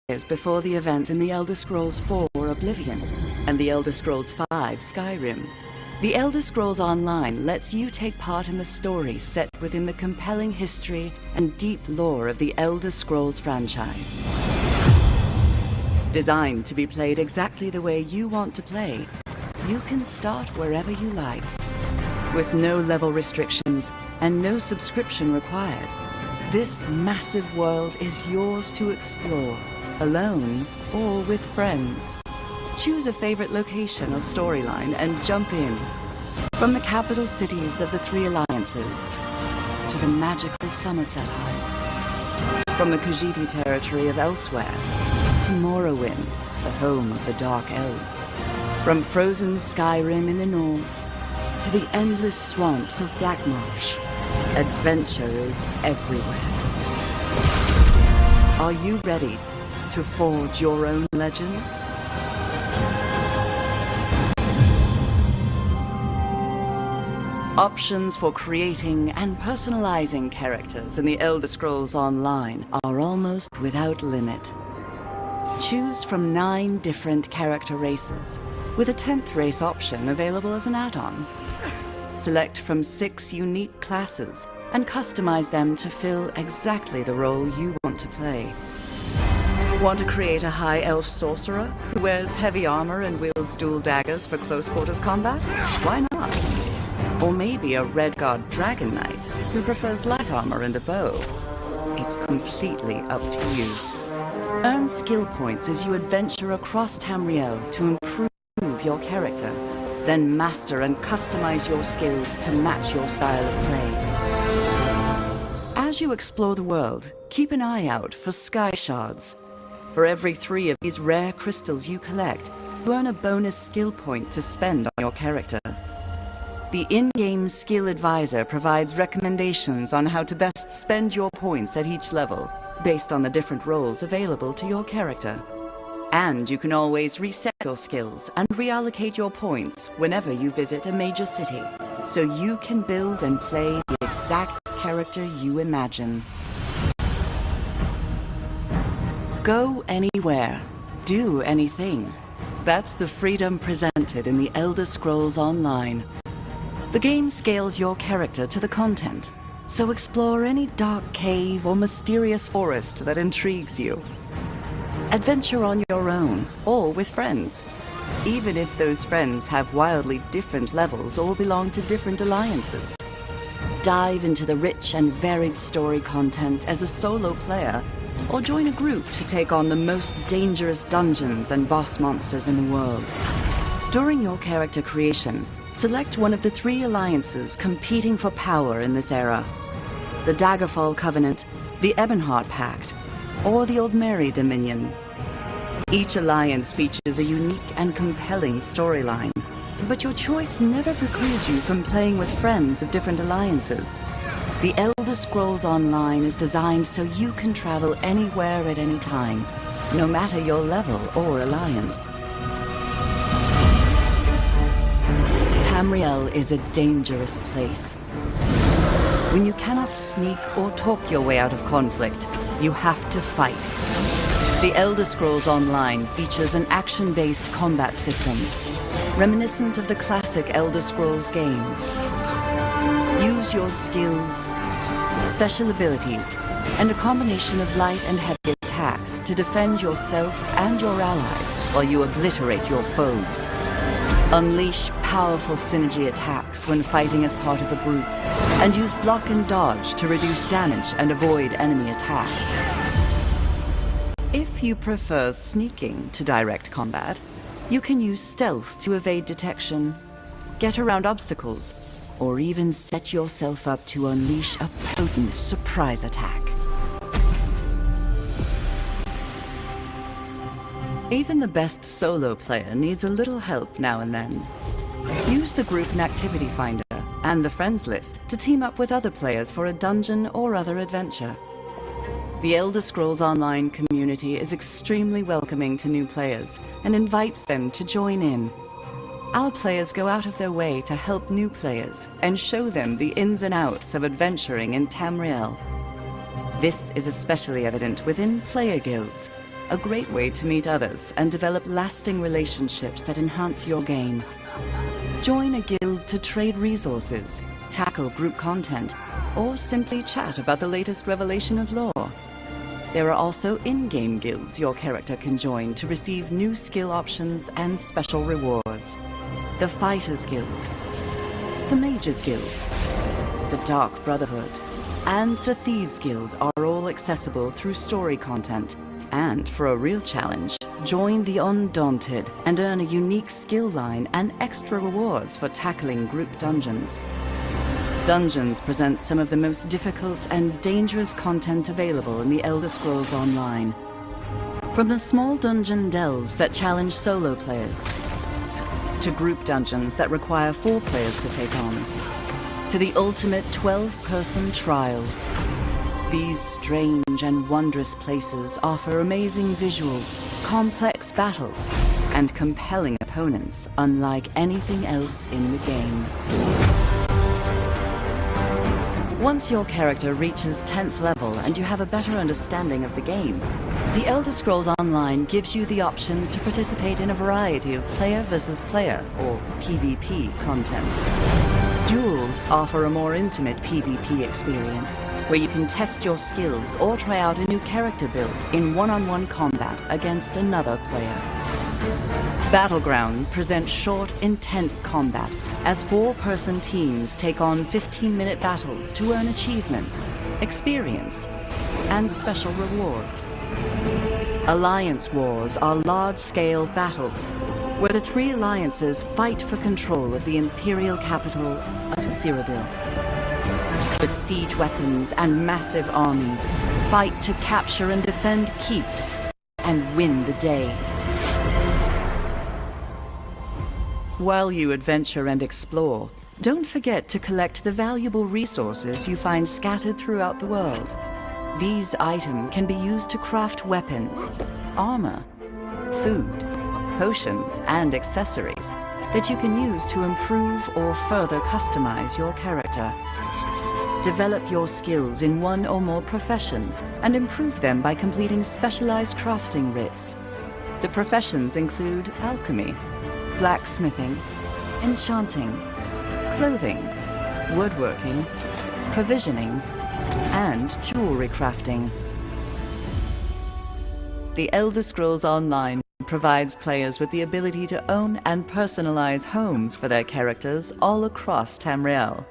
before the event in The Elder Scrolls IV Oblivion and The Elder Scrolls V Skyrim. The Elder Scrolls Online lets you take part in the story set within the compelling history and deep lore of the Elder Scrolls franchise. Designed to be played exactly the way you want to play, you can start wherever you like, with no level restrictions and no subscription required. This massive world is yours to explore, alone or with friends. Choose a favorite location or storyline and jump in. From the capital cities of the Three Alliances to the magical Somerset Isles. From the Khajiit territory of Elsewhere to Morrowind, the home of the Dark Elves. From frozen Skyrim in the north to the endless swamps of Blackmarsh, adventure is everywhere. Are you ready to forge your own legend? Options for creating and personalizing characters in the Elder Scrolls Online are almost without limit. Choose from 9 different character races, with a 10th race option available as an add-on. Select from 6 unique classes and customize them to fill exactly the role you want to play. Want to create a high elf sorcerer who wears heavy armor and wields dual daggers for close quarters combat? Why not? Or maybe a Redguard Dragon Knight who prefers light armor and a bow. It's completely up to you. Earn skill points as you adventure across Tamriel to improve your character. Then master and customize your skills to match your style of play. As you explore the world, keep an eye out for sky shards. For every 3 of these rare crystals you collect, you earn a bonus skill point to spend on your character. The in-game skill advisor provides recommendations on how to best spend your points at each level, based on the different roles available to your character. And you can always reset your skills and reallocate your points whenever you visit a major city, so you can build and play the exact character you imagine. Go anywhere, do anything. That's the freedom presented in the Elder Scrolls Online. The game scales your character to the content, so explore any dark cave or mysterious forest that intrigues you. Adventure on your own, or with friends, even if those friends have wildly different levels or belong to different alliances. Dive into the rich and varied story content as a solo player, or join a group to take on the most dangerous dungeons and boss monsters in the world. During your character creation, select one of the 3 alliances competing for power in this era: the Daggerfall Covenant, the Ebonheart Pact, or the Old Mary Dominion. Each alliance features a unique and compelling storyline, but your choice never precludes you from playing with friends of different alliances. The Elder Scrolls Online is designed so you can travel anywhere at any time, no matter your level or alliance. Tamriel is a dangerous place. When you cannot sneak or talk your way out of conflict, you have to fight. The Elder Scrolls Online features an action-based combat system, reminiscent of the classic Elder Scrolls games. Use your skills, special abilities, and a combination of light and heavy attacks to defend yourself and your allies while you obliterate your foes. Unleash powerful synergy attacks when fighting as part of a group, and use block and dodge to reduce damage and avoid enemy attacks. If you prefer sneaking to direct combat, you can use stealth to evade detection, get around obstacles, or even set yourself up to unleash a potent surprise attack. Even the best solo player needs a little help now and then. Use the Group and Activity Finder and the Friends list to team up with other players for a dungeon or other adventure. The Elder Scrolls Online community is extremely welcoming to new players and invites them to join in. Our players go out of their way to help new players and show them the ins and outs of adventuring in Tamriel. This is especially evident within player guilds, a great way to meet others and develop lasting relationships that enhance your game. Join a guild to trade resources, tackle group content, or simply chat about the latest revelation of lore. There are also in-game guilds your character can join to receive new skill options and special rewards. The Fighters Guild, the Mages Guild, the Dark Brotherhood, and the Thieves Guild are all accessible through story content. And for a real challenge, join the Undaunted and earn a unique skill line and extra rewards for tackling group dungeons. Dungeons present some of the most difficult and dangerous content available in the Elder Scrolls Online. From the small dungeon delves that challenge solo players, to group dungeons that require 4 players to take on, to the ultimate 12-person trials. These strange and wondrous places offer amazing visuals, complex battles, and compelling opponents unlike anything else in the game. Once your character reaches 10th level and you have a better understanding of the game, the Elder Scrolls Online gives you the option to participate in a variety of player versus player, or PvP, content. Duels offer a more intimate PvP experience, where you can test your skills or try out a new character build in one-on-one combat against another player. Battlegrounds present short, intense combat as 4-person teams take on 15-minute battles to earn achievements, experience, and special rewards. Alliance wars are large-scale battles where the 3 alliances fight for control of the imperial capital of Cyrodiil. With siege weapons and massive armies, fight to capture and defend keeps and win the day. While you adventure and explore, don't forget to collect the valuable resources you find scattered throughout the world. These items can be used to craft weapons, armor, food, potions, and accessories that you can use to improve or further customize your character. Develop your skills in one or more professions and improve them by completing specialized crafting writs. The professions include alchemy, blacksmithing, enchanting, clothing, woodworking, provisioning, and jewelry crafting. The Elder Scrolls Online provides players with the ability to own and personalize homes for their characters all across Tamriel.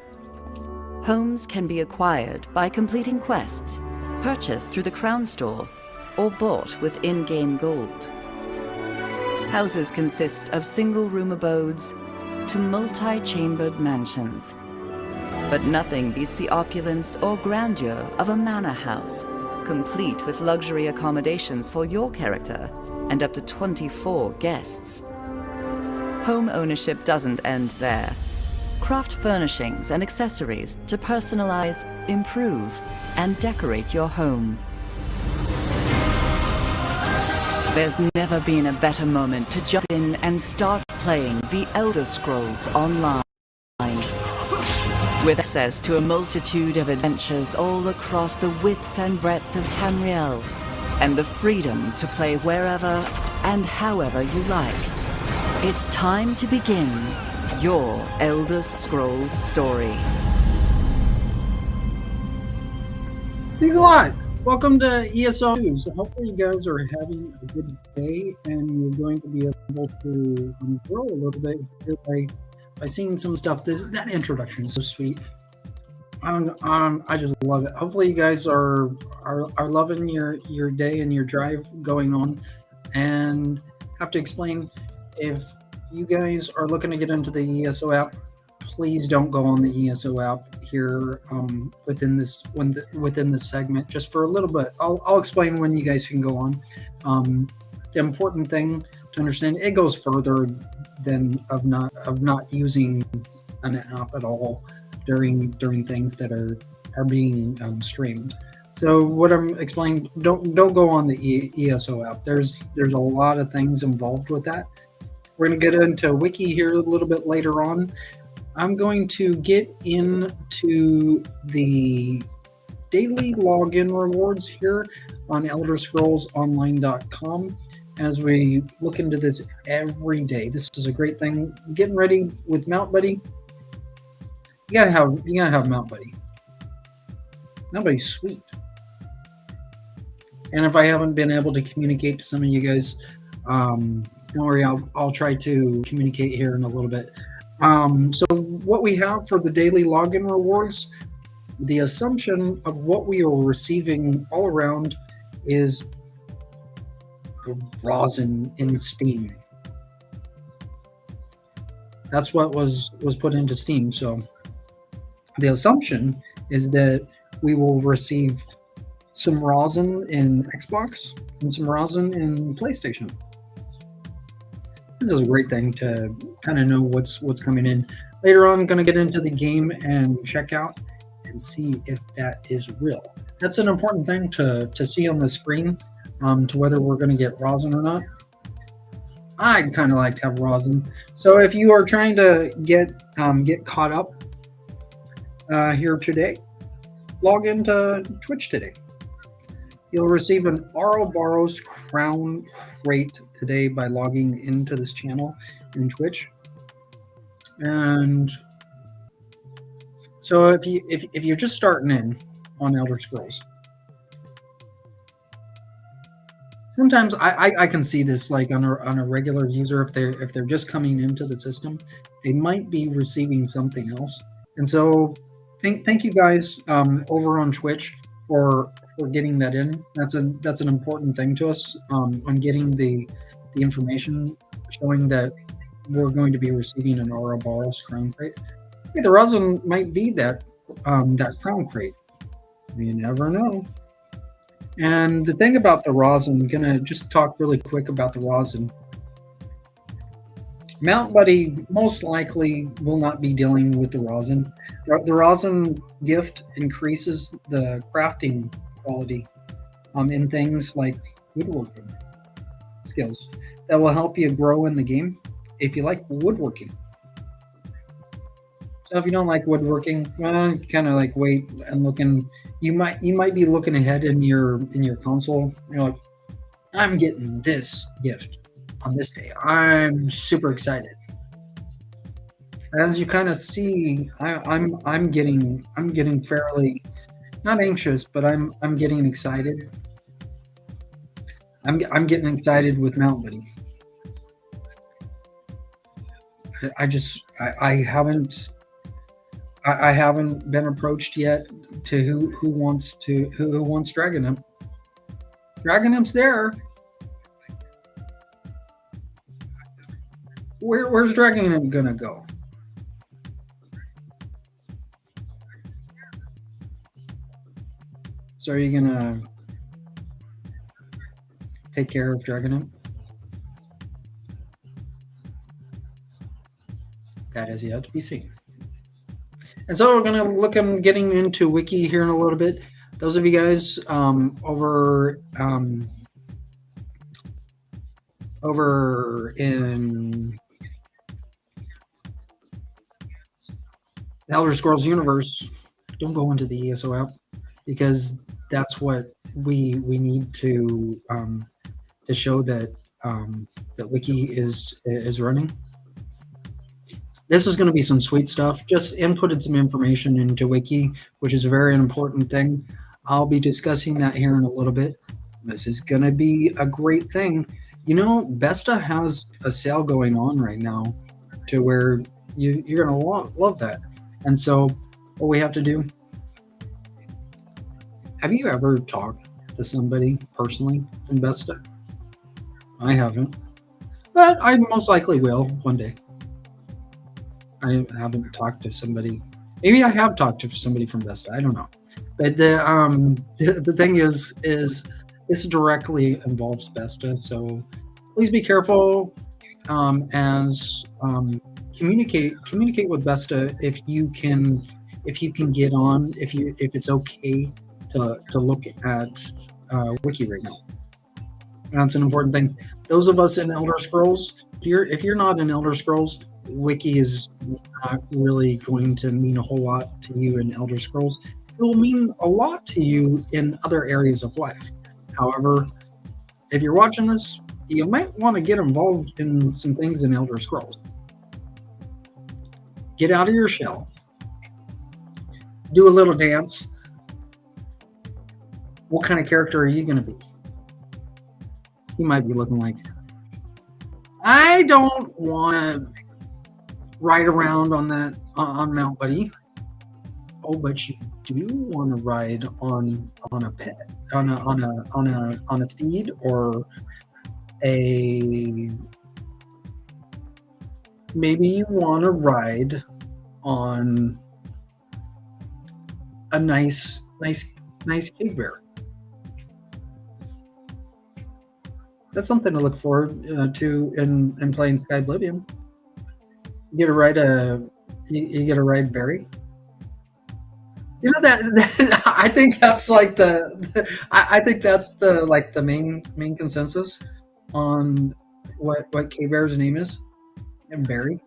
Homes can be acquired by completing quests, purchased through the Crown Store, or bought with in-game gold. Houses consist of single-room abodes to multi-chambered mansions. But nothing beats the opulence or grandeur of a manor house, complete with luxury accommodations for your character and up to 24 guests. Home ownership doesn't end there. Craft furnishings and accessories to personalize, improve, and decorate your home. There's never been a better moment to jump in and start playing the Elder Scrolls Online. With access to a multitude of adventures all across the width and breadth of Tamriel, and the freedom to play wherever and however you like, it's time to begin your Elder Scrolls story. Thanks a lot. Welcome to ESO News. Hopefully you guys are having a good day and you're going to be able to grow a little bit by seeing some stuff. That introduction is so sweet. I just love it. Hopefully you guys are loving your day and your drive going on. And have to explain, if you guys are looking to get into the ESO app, please don't go on the ESO app here within this segment just for a little bit. I'll explain when you guys can go on. The important thing to understand, it goes further than of not using an app at all during things that are being streamed. So what I'm explaining, don't go on the ESO app. There's a lot of things involved with that. We're going to get into Wiki here a little bit later on. I'm going to get into the daily login rewards here. on ElderScrollsOnline.com as we look into this every day. This is a great thing. Getting ready with Mount Buddy. You gotta have Mount Buddy. Mount Buddy's sweet. And if I haven't been able to communicate to some of you guys, don't worry, I'll try to communicate here in a little bit. So what we have for the daily login rewards, the assumption of what we are receiving all around is the rosin in Steam. That's what was put into Steam. So the assumption is that we will receive some rosin in Xbox and some rosin in PlayStation. This is a great thing to kind of know what's coming in. Later on, I'm going to get into the game and check out and see if that is real. That's an important thing to see on the screen, to whether we're going to get rosin or not. I'd kind of like to have rosin. So if you are trying to get caught up here today, log into Twitch today. You'll receive an Ouroboros Crown Crate today by logging into this channel in Twitch. And so if you're just starting in on Elder Scrolls, sometimes I can see this like on a regular user, if they're just coming into the system, they might be receiving something else. And so thank you guys over on Twitch for getting that in. That's an important thing to us, on getting the information showing that we're going to be receiving an Ouroboros Crown Crate. Hey, the rosin might be that Crown Crate. You never know. And the thing about the rosin, I'm gonna just talk really quick about the rosin. Mount Buddy most likely will not be dealing with the rosin. The rosin gift increases the crafting quality in things like woodworking skills that will help you grow in the game if you like woodworking. So if you don't like woodworking, well, kind of like wait and looking. You might be looking ahead in your console. You're like, I'm getting this gift on this day. I'm super excited. As you kind of see, I'm getting fairly not anxious, but I'm getting excited. I'm getting excited with Mount Buddy. I haven't been approached yet to who wants Dragon Imp. Dragon Imp's there. Where's Dragon Imp gonna go? So are you gonna take care of Dragon Imp? That is yet to be seen. And so we're going to look at getting into Wiki here in a little bit. Those of you guys over in the Elder Scrolls universe, don't go into the ESO app, because that's what we need to show that that Wiki is running. This is going to be some sweet stuff. Just inputted some information into Wiki, which is a very important thing. I'll be discussing that here in a little bit. This is going to be a great thing. You know, Besta has a sale going on right now to where you're going to love that. And so what we have to do, have you ever talked to somebody personally from Besta? I haven't, but I most likely will one day. I haven't talked to somebody. Maybe I have talked to somebody from Besta. I don't know. But the thing is this directly involves Besta. So please be careful as communicate with Besta if you can get on, if it's okay to look at Wiki right now. That's an important thing. Those of us in Elder Scrolls, if you're not in Elder Scrolls, Wiki is not really going to mean a whole lot to you in Elder Scrolls. It will mean a lot to you in other areas of life. However, if you're watching this, you might want to get involved in some things in Elder Scrolls. Get out of your shell. Do a little dance. What kind of character are you going to be? You might be looking like, I don't want to ride around on that on Mount Buddy. Oh, but you do want to ride on a pet, on a steed, or maybe you want to ride on a nice cave bear. That's something to look forward to in playing Sky Oblivion. You get to ride you get to ride Barry. You know that I think that's like I think that's the main consensus on what Cave Bear's name is, and Barry.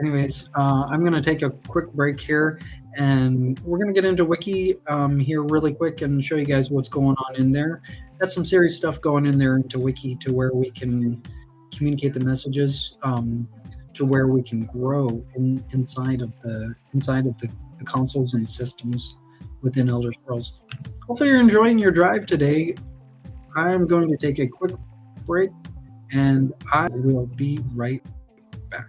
Anyways, I'm going to take a quick break here, and we're going to get into Wiki here really quick and show you guys what's going on in there. Got some serious stuff going in there into Wiki to where we can communicate the messages, to where we can grow inside of the consoles and systems within Elder Scrolls. Hopefully you're enjoying your drive today. I'm going to take a quick break, and I will be right back.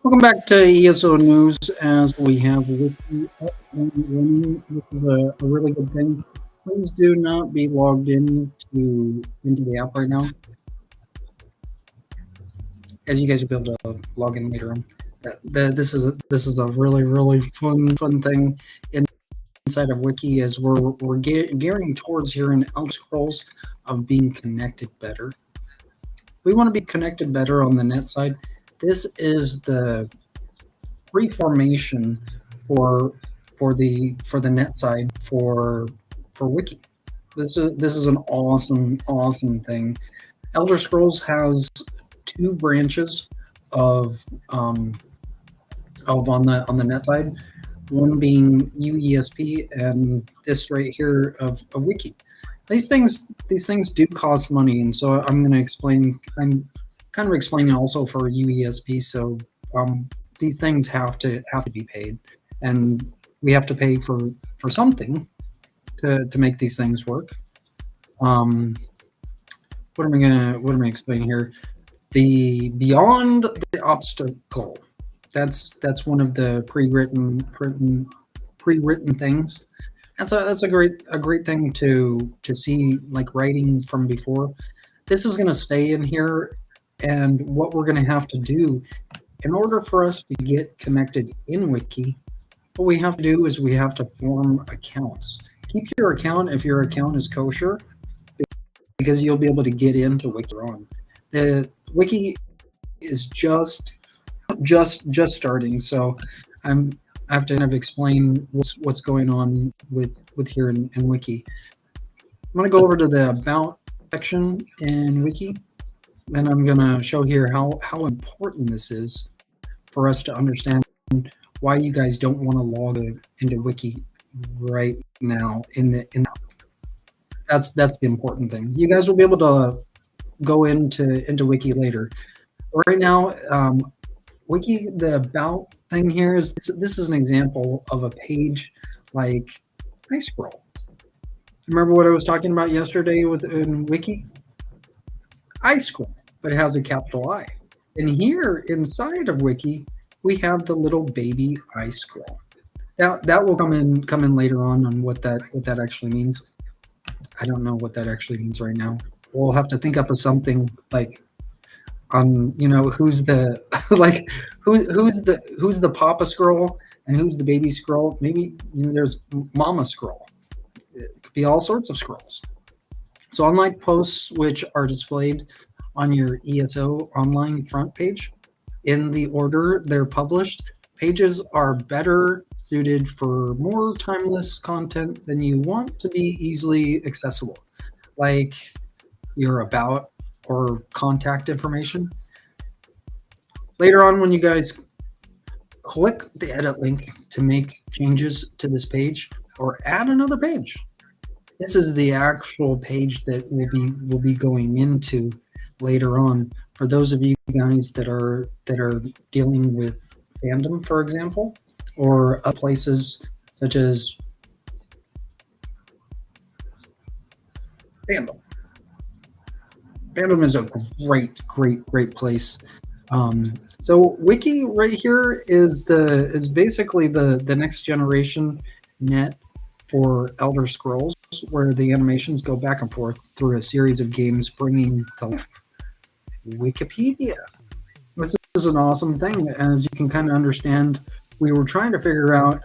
Welcome back to ESO News. As we have Wiki up and running, this is a really good thing. Please do not be logged into the app right now, as you guys will be able to log in later on. This is a really fun thing inside of Wiki, as we're gearing towards here in Elder Scrolls of being connected better. We want to be connected better on the net side. This is the reformation for the net side for Wiki. This is an awesome thing. Elder Scrolls has two branches of on the net side, one being UESP and this right here of Wiki. These things do cost money, and so I'm going to explain. I'm kind of explaining also for UESP. So these things have to be paid, and we have to pay for something to make these things work. What am I explaining here? The beyond the obstacle. That's one of the pre-written things. That's a great thing to see, like writing from before. This is going to stay in here, and what we're going to have to do in order for us to get connected in Wiki, what we have to do is we have to form accounts. Keep your account if your account is kosher, because you'll be able to get into Wiki on. The Wiki is just starting, so I have to kind of explain what's going on with here in Wiki. I'm going to go over to the About section in Wiki, and I'm going to show here how important this is for us to understand why you guys don't want to log into Wiki right now. That's the important thing. You guys will be able to go into Wiki later. Right now, Wiki, the About thing here is this is an example of a page like iScroll. Remember what I was talking about yesterday in Wiki? iScroll, but it has a capital I. And here inside of Wiki, we have the little baby iScroll. That will come in later on what that actually means. I don't know what that actually means right now. We'll have to think up of something like who's the like who's the papa scroll and who's the baby scroll. Maybe there's mama scroll. It could be all sorts of scrolls. So unlike posts which are displayed on your ESO online front page in the order they're published, pages are better suited for more timeless content than you want to be easily accessible, like your about or contact information. Later on, when you guys click the edit link to make changes to this page or add another page, this is the actual page that we'll be going into later on. For those of you guys that are dealing with fandom, for example, or other places such as fandom. Fandom is a great place. So Wiki right here is basically the next generation net for Elder Scrolls, where the animations go back and forth through a series of games, bringing to life Wikipedia. This is an awesome thing. As you can kind of understand, we were trying to figure out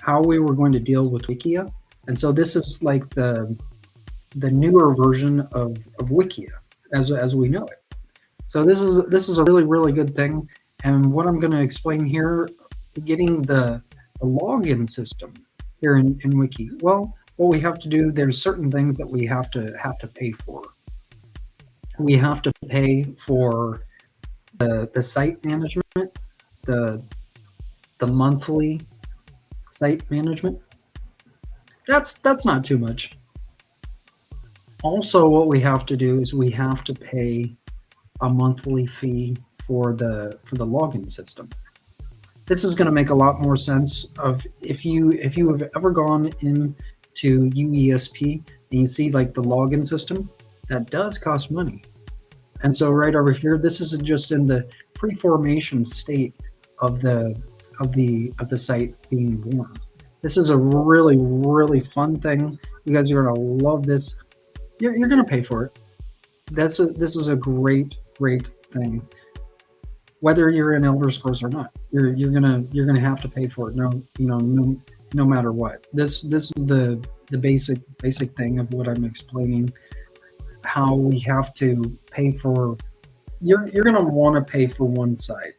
how we were going to deal with Wikia, and so this is like the newer version of Wikia as we know it. So this is a really good thing. And what I'm going to explain here, getting the login system here in Wiki. Well, what we have to do, there's certain things that we have to pay for. We have to pay for the site management, the monthly site management. That's not too much. Also, what we have to do is we have to pay a monthly fee for the login system. This is going to make a lot more sense of if you have ever gone into UESP and you see like the login system, that does cost money. And so right over here, this is just in the pre-formation state of the site being born. This is a really fun thing. You guys are going to love this. You're going to pay for it. This is a great thing. Whether you're in Elder Scrolls or not, you're gonna have to pay for it. No matter what. This is the basic thing of what I'm explaining. How we have to pay for. You're gonna want to pay for one side.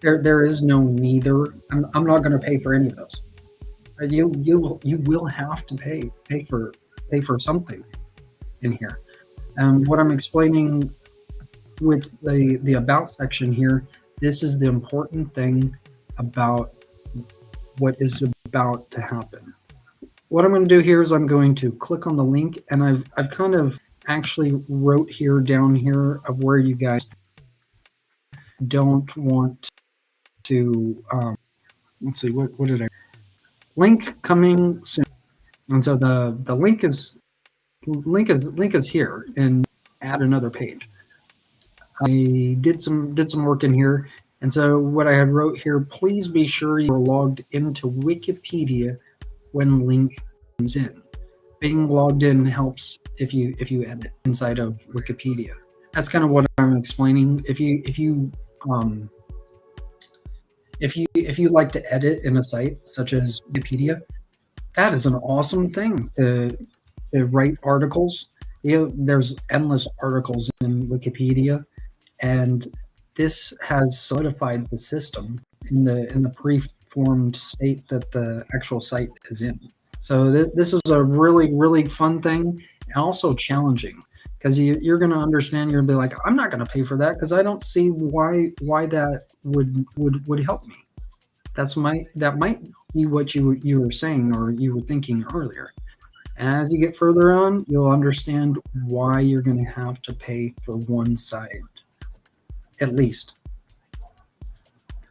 There is no neither. I'm not gonna pay for any of those. You will have to pay for something in here. And what I'm explaining with the about section here, this is the important thing about what is about to happen. What I'm going to do here is I'm going to click on the link, and I've kind of actually wrote here down here of where you guys don't want to let's see, what did I link coming soon. And so the link is here, and add another page. I did some work in here, And so what I had wrote here, please be sure you're logged into Wikipedia when link comes in. Being logged in helps if you edit inside of Wikipedia. That's kind of what I'm explaining. If you like to edit in a site such as Wikipedia, that is an awesome thing to write articles. There's endless articles in Wikipedia, and this has solidified the system in the preformed state that the actual site is in. So this is a really fun thing, and also challenging, because you're going to understand. You're going to be like, I'm not going to pay for that because I don't see why that would help me. That might be what you were saying or you were thinking earlier. As you get further on, you'll understand why you're going to have to pay for one side, at least.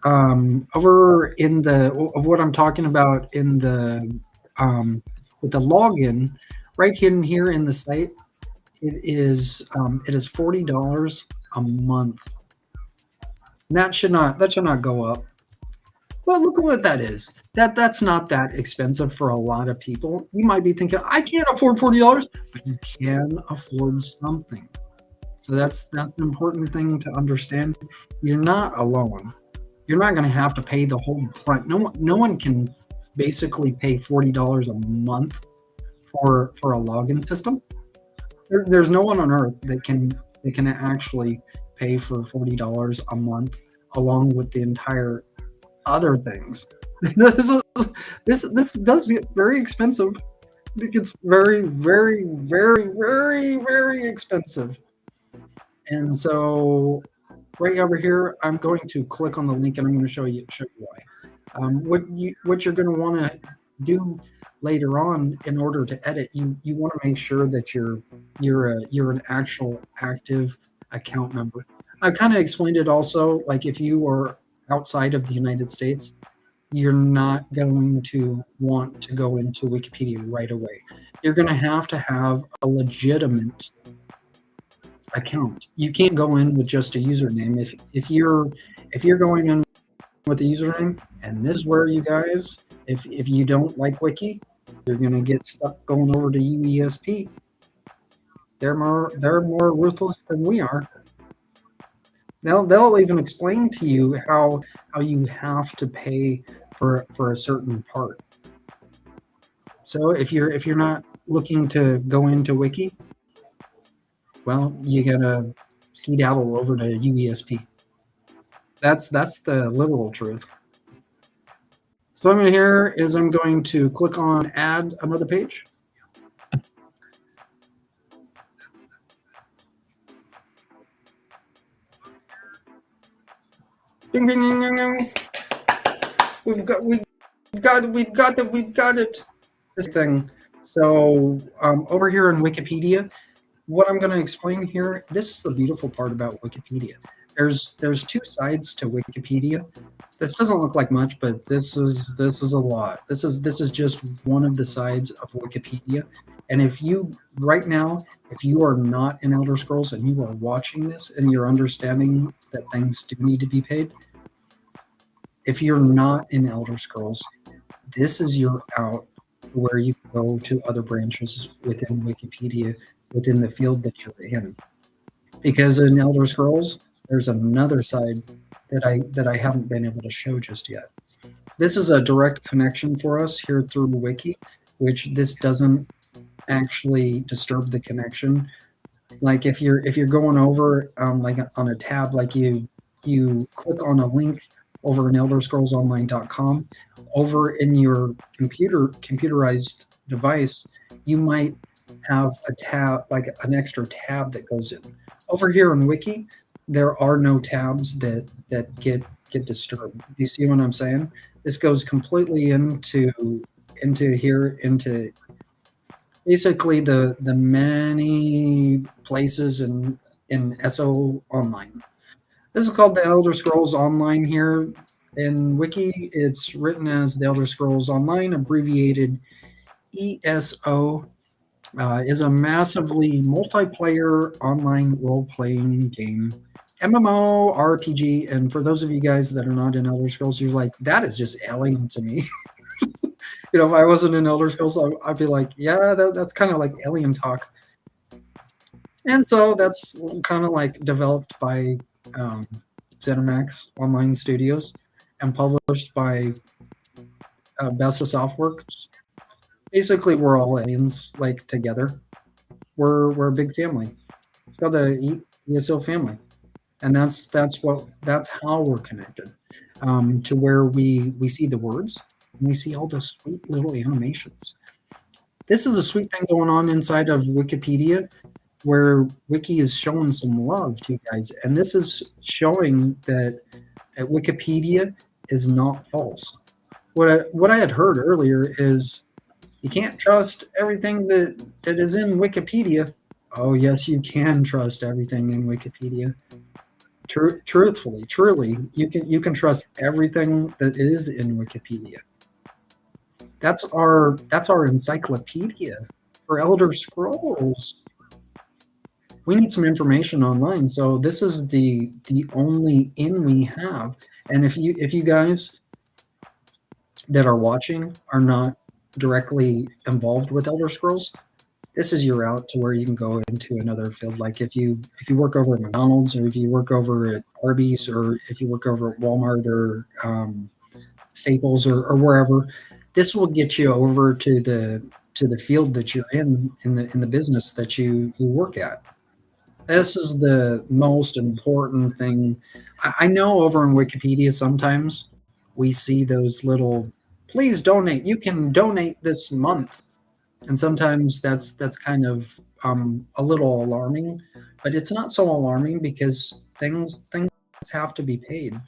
Over in of what I'm talking about in the with the login, right here in the site, it is $40 a month. And that should not go up. Well, look at what that is. That's not that expensive for a lot of people. You might be thinking, I can't afford $40, but you can afford something. So that's an important thing to understand. You're not alone. You're not going to have to pay the whole front. No one can basically pay $40 a month for a login system. There's no one on earth that can actually pay for $40 a month along with the entire other things. This does get very expensive. It gets very expensive. And so right over here, I'm going to click on the link and I'm going to show you why. What you're going to want to do later on in order to edit, you want to make sure that you're an actual active account member. I kind of explained it also, like if you are outside of the United States, you're not going to want to go into Wikipedia right away. You're going to have a legitimate account. You can't go in with just a username. If you're going in with a username, and this is where you guys, if you don't like Wiki, you're going to get stuck going over to UESP. They're more ruthless than we are. They'll even explain to you how you have to pay for a certain part. So if you're not looking to go into Wiki, well, you gotta skedaddle over to UESP. That's the literal truth. So what I'm going to click on add another page. Bing, bing, bing, bing, bing. We've got it. This thing. So over here in Wikipedia, what I'm going to explain here, this is the beautiful part about Wikipedia. There's two sides to Wikipedia. This doesn't look like much, but this is a lot. This is just one of the sides of Wikipedia. And if you are not in Elder Scrolls and you are watching this and you're understanding that things do need to be paid, if you're not in Elder Scrolls, this is your out where you go to other branches within Wikipedia, within the field that you're in. Because in Elder Scrolls, there's another side that I haven't been able to show just yet. This is a direct connection for us here through Wiki, which this doesn't actually disturb the connection. Like if you're going over like on a tab, like you click on a link over in ElderScrollsOnline.com, over in your computerized device, you might have a tab, like an extra tab that goes in. Over here in Wiki, there are no tabs that get disturbed. Do you see what I'm saying? This goes completely into basically the many places in ESO Online. This is called the Elder Scrolls Online here. In Wiki, it's written as the Elder Scrolls Online, abbreviated ESO. Is a massively multiplayer online role-playing game MMO, RPG, and for those of you guys that are not in Elder Scrolls, you're like, that is just alien to me. If I wasn't in Elder Scrolls, I'd be like, yeah, that's kind of like alien talk. And so that's kind of like developed by um, ZeniMax Online Studios and published by Best of Softworks. Basically, we're all aliens, like together. We're a big family. It's called the ESO family, and that's how we're connected to where we see the words and we see all the sweet little animations. This is a sweet thing going on inside of Wikipedia, where Wiki is showing some love to you guys, and this is showing that Wikipedia is not false. What I had heard earlier is you can't trust everything that is in Wikipedia. Oh yes, you can trust everything in Wikipedia. Truthfully, truly, you can trust everything that is in Wikipedia. That's our encyclopedia for Elder Scrolls. We need some information online, so this is the only in we have. And if you guys that are watching are not directly involved with Elder Scrolls, this is your route to where you can go into another field. Like if you work over at McDonald's, or if you work over at Arby's, or if you work over at Walmart, or Staples, or wherever, this will get you over to the field that you're in the business that you work at. This is the most important thing. I know over in Wikipedia sometimes we see those little, please donate. You can donate this month, and sometimes that's kind of a little alarming, but it's not so alarming because things have to be paid.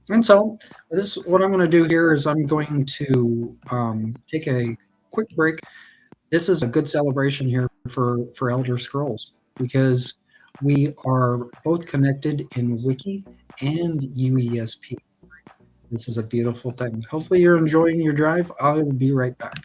And so this what I'm going to do here is I'm going to take a quick break. This is a good celebration here for Elder Scrolls because we are both connected in Wiki and UESP. This is a beautiful thing. Hopefully you're enjoying your drive. I will be right back.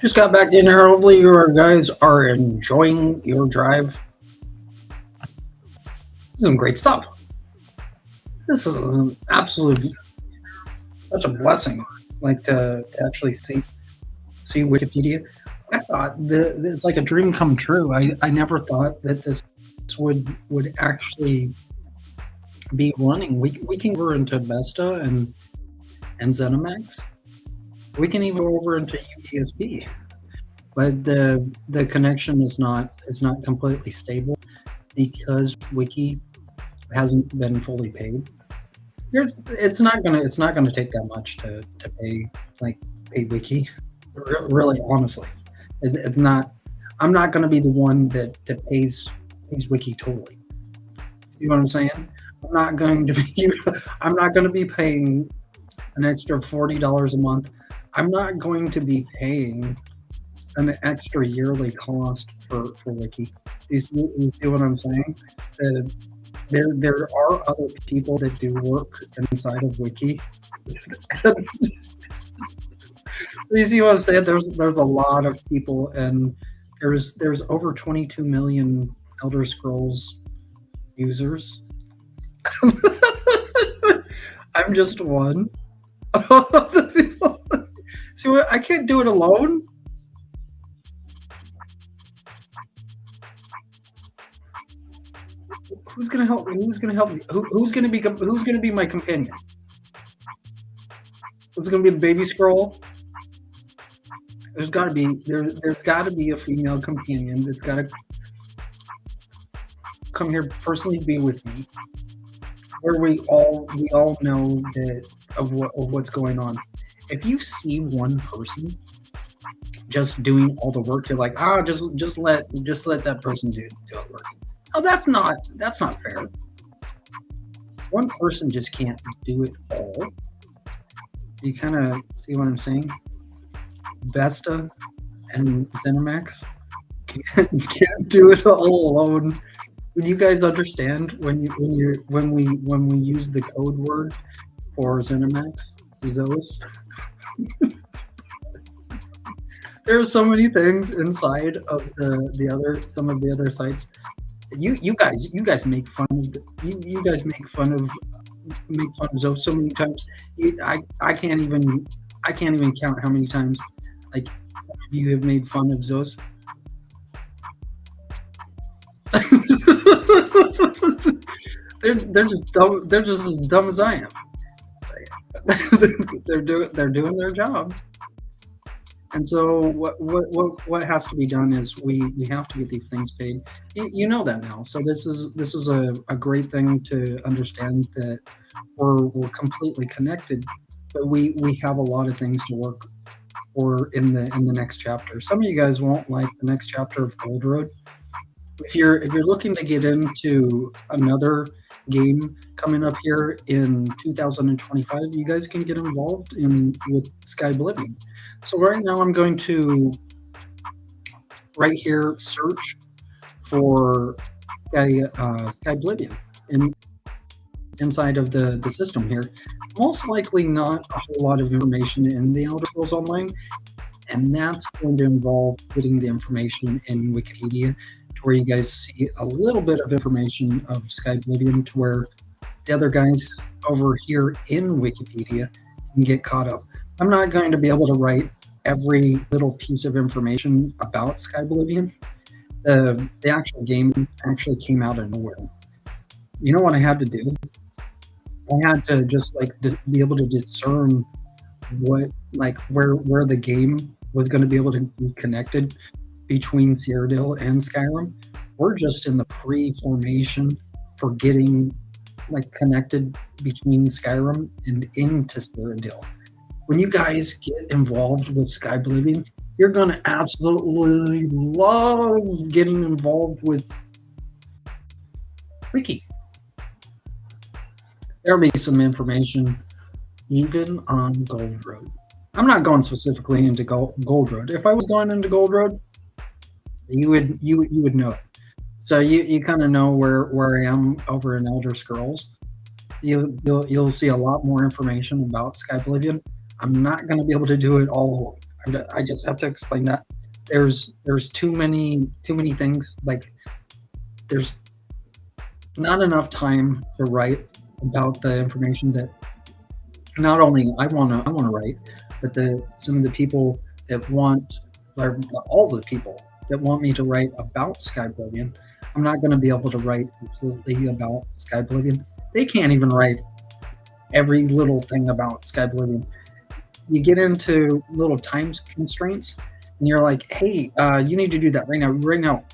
Just got back in here. Hopefully, you guys are enjoying your drive. This is some great stuff. This is an absolute such a blessing, like to actually see Wikipedia. I thought it's like a dream come true. I never thought that this would actually be running. We can go over into Vesta and ZeniMax. We can even go over into UTSB, but the connection is not completely stable because Wiki hasn't been fully paid. It's not gonna take that much to pay Wiki. Really, honestly, it's not. I'm not gonna be the one that pays Wiki totally. You know what I'm saying? I'm not going to be paying an extra $40 a month. I'm not going to be paying an extra yearly cost for Wiki. You see what I'm saying? There are other people that do work inside of Wiki. You see what I'm saying? There's a lot of people, and there's over 22 million Elder Scrolls users. I'm just one of the people. See what? I can't do it alone. Who's gonna help me? Who's gonna help me? Who's gonna be my companion? Is it gonna be the baby scroll? There's gotta be a female companion that's gotta come here personally be with me, where we all know of what's going on. If you see one person just doing all the work, you're like, just let that person do the work. Oh, that's not fair. One person just can't do it all. You kind of see what I'm saying? Vesta and ZeniMax can't do it all alone. Would you guys understand when we use the code word for ZeniMax, Zos? There are so many things inside of some of the other sites. You guys make fun of you guys make fun of Zos so many times. I can't even count how many times like some of you have made fun of Zos. They're just dumb. They're just as dumb as I am. They're doing their job. And so what has to be done is we have to get these things paid. You know that now. So this is a great thing to understand, that we're completely connected, but we have a lot of things to work for in the next chapter. Some of you guys won't like the next chapter of Gold Road. If you're looking to get into another game coming up here in 2025, you guys can get involved with Sky Oblivion. So right now I'm going to right here search for Sky Oblivion inside of the system here. Most likely not a whole lot of information in the Elder Scrolls Online, and that's going to involve putting the information in Wikipedia, to where you guys see a little bit of information of Sky Oblivion, to where the other guys over here in Wikipedia can get caught up. I'm not going to be able to write every little piece of information about Sky Oblivion. The actual game actually came out of nowhere. You know what I had to do? I had to just be able to discern where the game was going to be able to be connected between Cyrodiil and Skyrim. We're just in the pre-formation for getting connected between Skyrim and into Cyrodiil. When you guys get involved with Sky Oblivion, you're going to absolutely love getting involved with Wiki. There'll be some information even on Gold Road. I'm not going specifically into Gold Road. If I was going into Gold Road, you would know it. So you kind of know where I am over in Elder Scrolls. You'll see a lot more information about Sky Oblivion I'm not going to be able to do it all. I just have to explain that. There's too many things. Like there's not enough time to write about the information that not only I want to write, but some of the people that want, or all the people that want me to write about Skyblivion. I'm not going to be able to write completely about Skyblivion. They can't even write every little thing about Skyblivion. You get into little time constraints, and you're like, "Hey, you need to do that right now."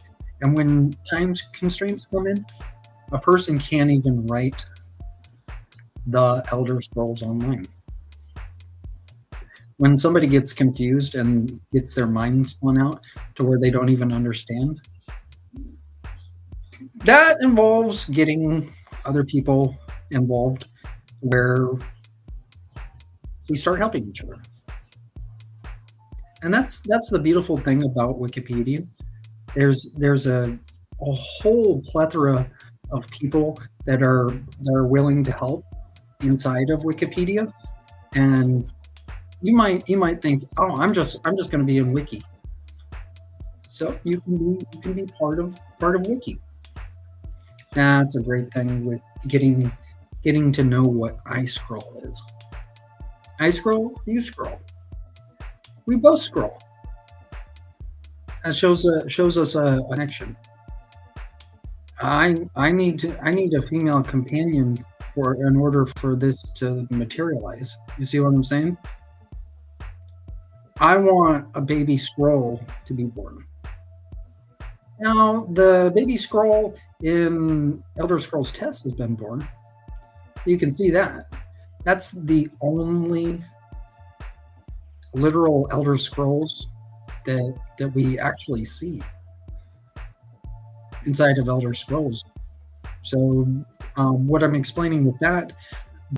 And when time constraints come in, a person can't even write the Elder Scrolls Online. When somebody gets confused and gets their mind spun out to where they don't even understand, that involves getting other people involved where we start helping each other. And that's the beautiful thing about Wikipedia. There's a whole plethora of people that are willing to help inside of Wikipedia, and you might think, oh, I'm just going to be in Wiki. So you can be part of Wiki. That's a great thing with getting to know what I scroll is. I scroll, you scroll. We both scroll. That shows us a connection. I need a female companion in order for this to materialize. You see what I'm saying? I want a baby scroll to be born. Now, the baby scroll in Elder Scrolls Test has been born. You can see that. That's the only literal Elder Scrolls that we actually see inside of Elder Scrolls. So what I'm explaining with that,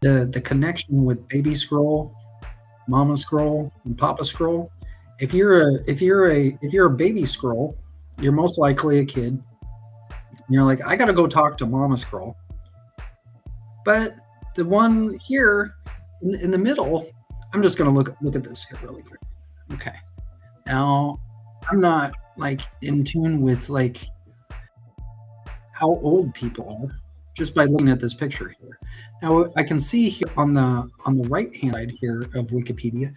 the connection with baby scroll, mama scroll, and papa scroll. If you're a baby scroll, you're most likely a kid. And you're like, I got to go talk to mama scroll. But the one here in the middle, I'm just going to look at this here really quick. Okay. Now, I'm not like in tune with like how old people are just by looking at this picture here. Now, I can see here on the right hand side here of Wikipedia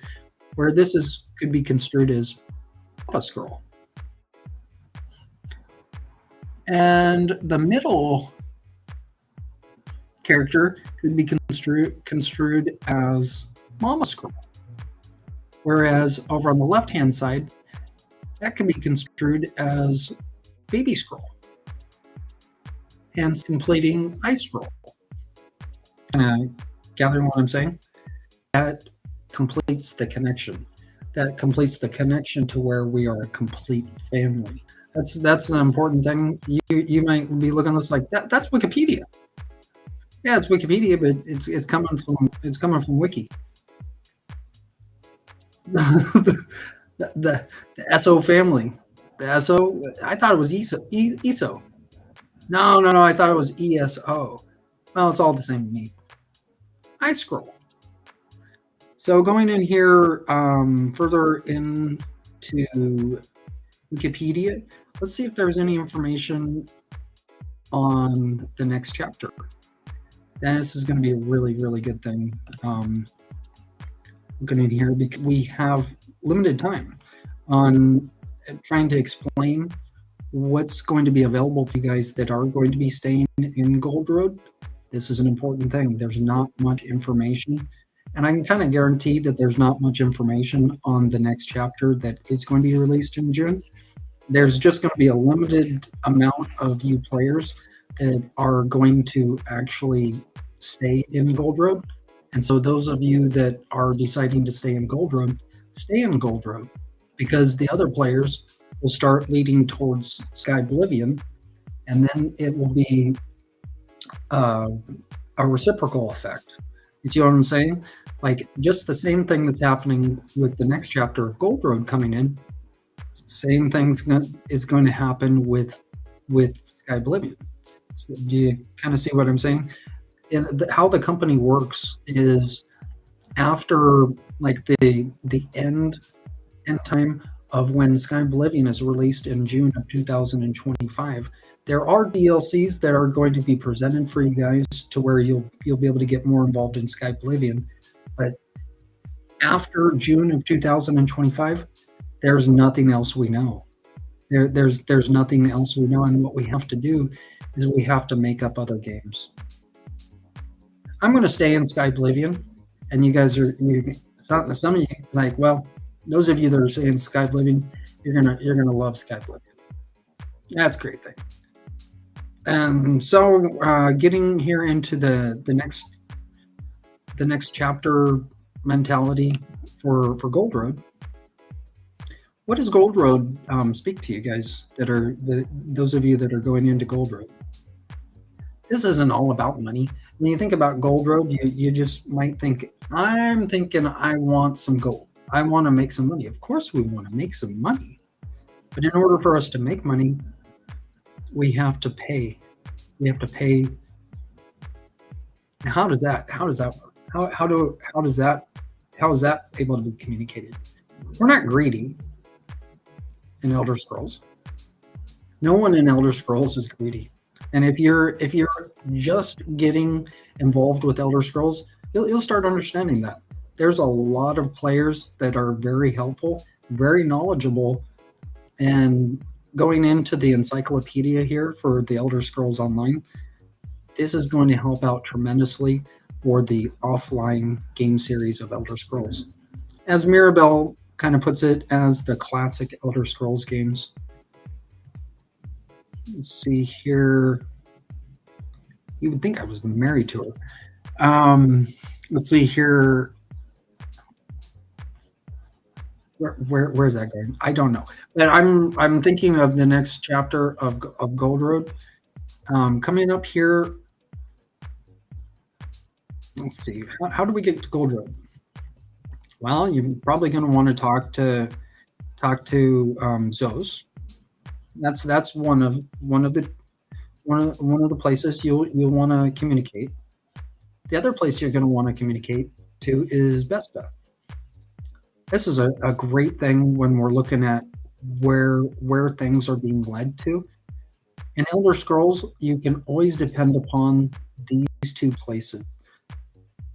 where this could be construed as Papa Scroll. And the middle character could be construed as Mama Scroll. Whereas over on the left-hand side, that can be construed as Baby Scroll. Hence completing I Scroll. Gathering what I'm saying? That completes the connection. That completes the connection to where we are a complete family. That's an important thing. You might be looking at this like that's Wikipedia. Yeah, it's Wikipedia, but it's coming from Wiki. the ESO family. The ESO. I thought it was ESO. No. I thought it was ESO. Well, it's all the same to me. I scroll. So going in here further into Wikipedia, let's see if there's any information on the next chapter. And this is going to be a really, really good thing. Looking in here, because we have limited time on trying to explain what's going to be available for you guys that are going to be staying in Gold Road. This is an important thing. There's not much information. And I can kind of guarantee that there's not much information on the next chapter that is going to be released in June. There's just going to be a limited amount of you players that are going to actually stay in Gold Road. And so those of you that are deciding to stay in Gold Road, stay in Gold Road, because the other players will start leading towards Skyblivion, and then it will be a reciprocal effect. You see what I'm saying? Like just the same thing that's happening with the next chapter of Gold Road coming in, same thing is going to happen with Skyblivion. So do you kind of see what I'm saying? And how the company works is after like the end time of when Sky Oblivion is released in June of 2025. There are DLCs that are going to be presented for you guys to where you'll be able to get more involved in Sky Oblivion. But after June of 2025, there's nothing else we know. There's nothing else we know, and what we have to do is we have to make up other games. I'm going to stay in Sky Oblivion, and you guys are some of you like, well, those of you that are saying Sky Oblivion, you're gonna love Sky Oblivion. That's a great thing. And so, getting here into the next chapter mentality for Gold Road. What does Gold Road speak to you guys those of you that are going into Gold Road? This isn't all about money. When you think about Gold Road, you just might think, I'm thinking I want some gold. I want to make some money. Of course we want to make some money. But in order for us to make money, we have to pay. We have to pay. How does that work? How is that able to be communicated? We're not greedy in Elder Scrolls. No one in Elder Scrolls is greedy. And if you're just getting involved with Elder Scrolls, you'll start understanding that. There's a lot of players that are very helpful, very knowledgeable, and going into the encyclopedia here for the Elder Scrolls Online, this is going to help out tremendously for the offline game series of Elder Scrolls. As Mirabelle kind of puts it, as the classic Elder Scrolls games. Let's see here. You would think I was married to her. Let's see here. Where's that going? I don't know. But I'm thinking of the next chapter of Gold Road. Coming up here. Let's see. How do we get to Gold Road? Well, you're probably going to want to talk to Zos. That's one of the places you'll want to communicate. The other place you're going to want to communicate to is Vesta. This is a great thing when we're looking at where things are being led to. In Elder Scrolls, you can always depend upon these two places,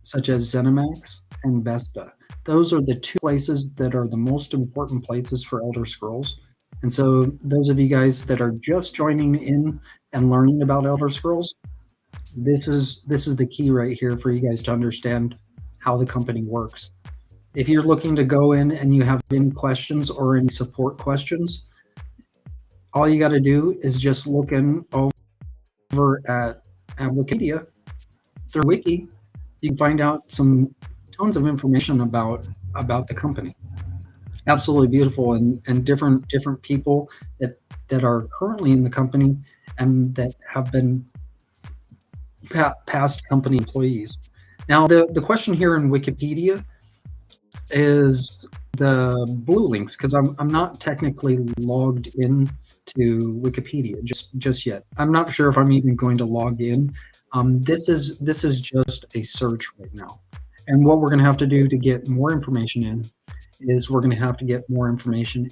such as ZeniMax and Vesta. Those are the two places that are the most important places for Elder Scrolls. And so those of you guys that are just joining in and learning about Elder Scrolls, this is the key right here for you guys to understand how the company works. If you're looking to go in and you have any questions or any support questions, all you got to do is just look in over at Wikipedia. Through Wiki, you can find out tons of information about the company. Absolutely beautiful, and different people that are currently in the company and that have been past company employees. Now, the question here in Wikipedia is the blue links, because I'm not technically logged in to Wikipedia just yet. I'm not sure if I'm even going to log in. This is just a search right now, and what we're going to have to do to get more information in is we're going to have to get more information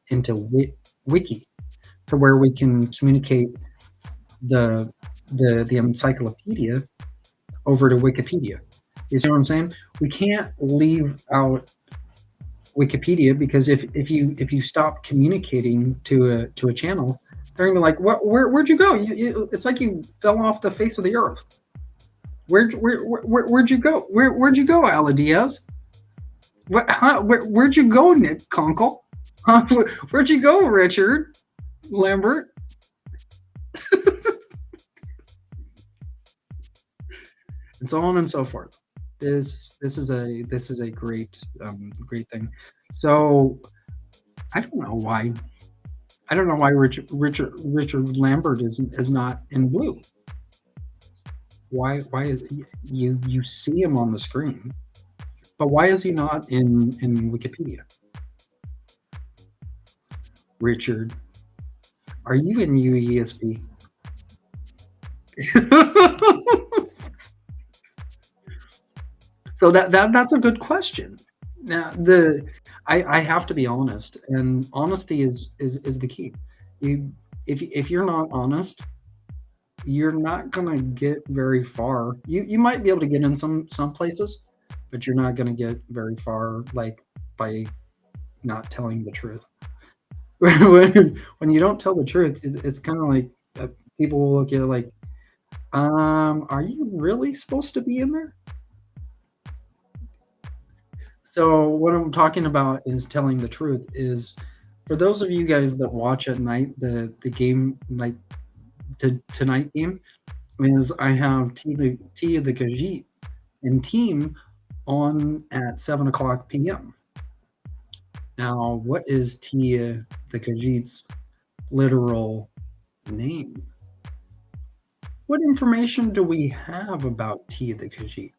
into Wiki, to where we can communicate the encyclopedia over to Wikipedia. You see what I'm saying? We can't leave out Wikipedia, because if you stop communicating to a channel, they're gonna be like, where'd you go? It's like you fell off the face of the earth. Where'd you go? Where'd you go, Ala Diaz? Where'd you go, Nick Conkle? Where'd you go, Richard Lambert? And so on and so forth. This is a great thing. So I don't know why Richard Lambert is not in blue. Why is you see him on the screen, but why is he not in Wikipedia? Richard, are you in UESP? So that's a good question. Now I have to be honest, and honesty is the key. You if you're not honest, you're not gonna get very far. You might be able to get in some places, but you're not gonna get very far like by not telling the truth. When you don't tell the truth, it's kind of like people will look at it like, are you really supposed to be in there? So what I'm talking about is telling the truth. Is for those of you guys that watch at night, the game like tonight game is I have Tia the Khajiit and team on at 7 o'clock p.m. Now, what is Tia the Khajiit's literal name? What information do we have about Tia the Khajiit?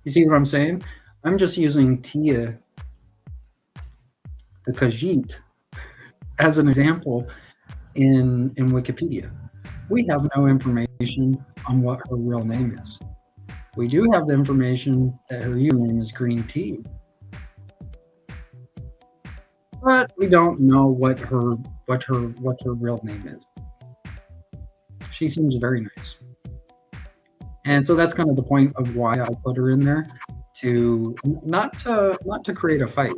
You see what I'm saying? I'm just using Tia the Khajiit as an example in Wikipedia. We have no information on what her real name is. We do have the information that her username is Green Tea, but we don't know what her real name is. She seems very nice, and so that's kind of the point of why I put her in there, to not to create a fight.